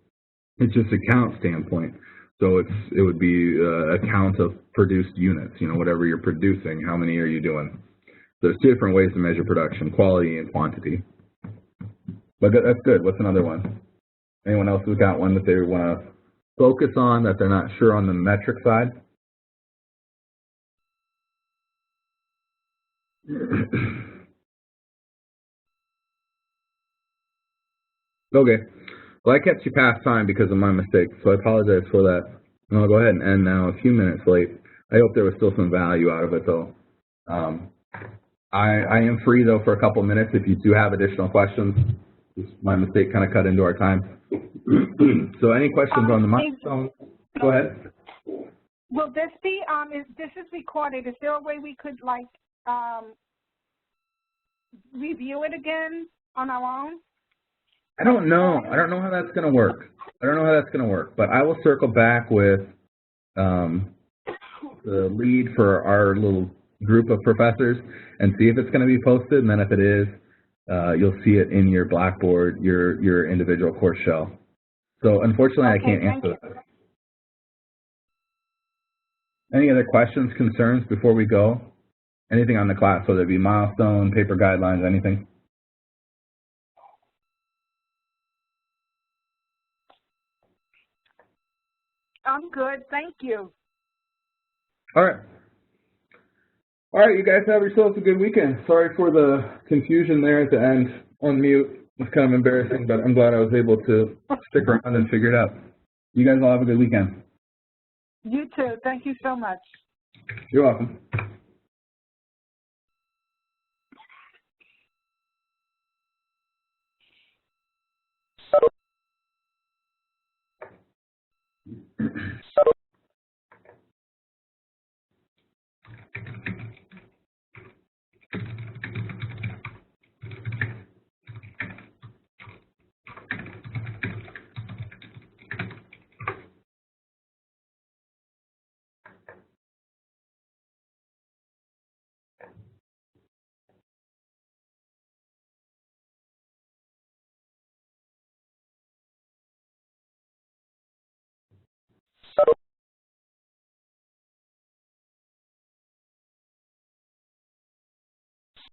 it's just a count standpoint. So it would be a count of produced units, you know, whatever you're producing, how many are you doing? There's 2 different ways to measure production, quality and quantity. But that's good. What's another one? Anyone else who's got one that they want to focus on that they're not sure on the metric side? Okay. Well, I kept you past time because of my mistake, so I apologize for that. And I'll go ahead and end now, a few minutes late. I hope there was still some value out of it, though. I am free, though, for a couple minutes if you do have additional questions. My mistake kind of cut into our time. So any questions on the milestone? Go ahead. Will this be, this is recorded. Is there a way we could, like, review it again on our own? I don't know. I don't know how that's going to work. But I will circle back with the lead for our little group of professors and see if it's going to be posted. And then if it is, you'll see it in your Blackboard, your individual course shell. So unfortunately, I can't answer that. Any other questions, concerns before we go? Anything on the class, whether it be milestone, paper guidelines, anything? I'm good. Thank you. All right. All right, you guys have yourselves a good weekend. Sorry for the confusion there at the end on mute. It was kind of embarrassing, but I'm glad I was able to stick around and figure it out. You guys all have a good weekend. You too. Thank you so much. You're welcome.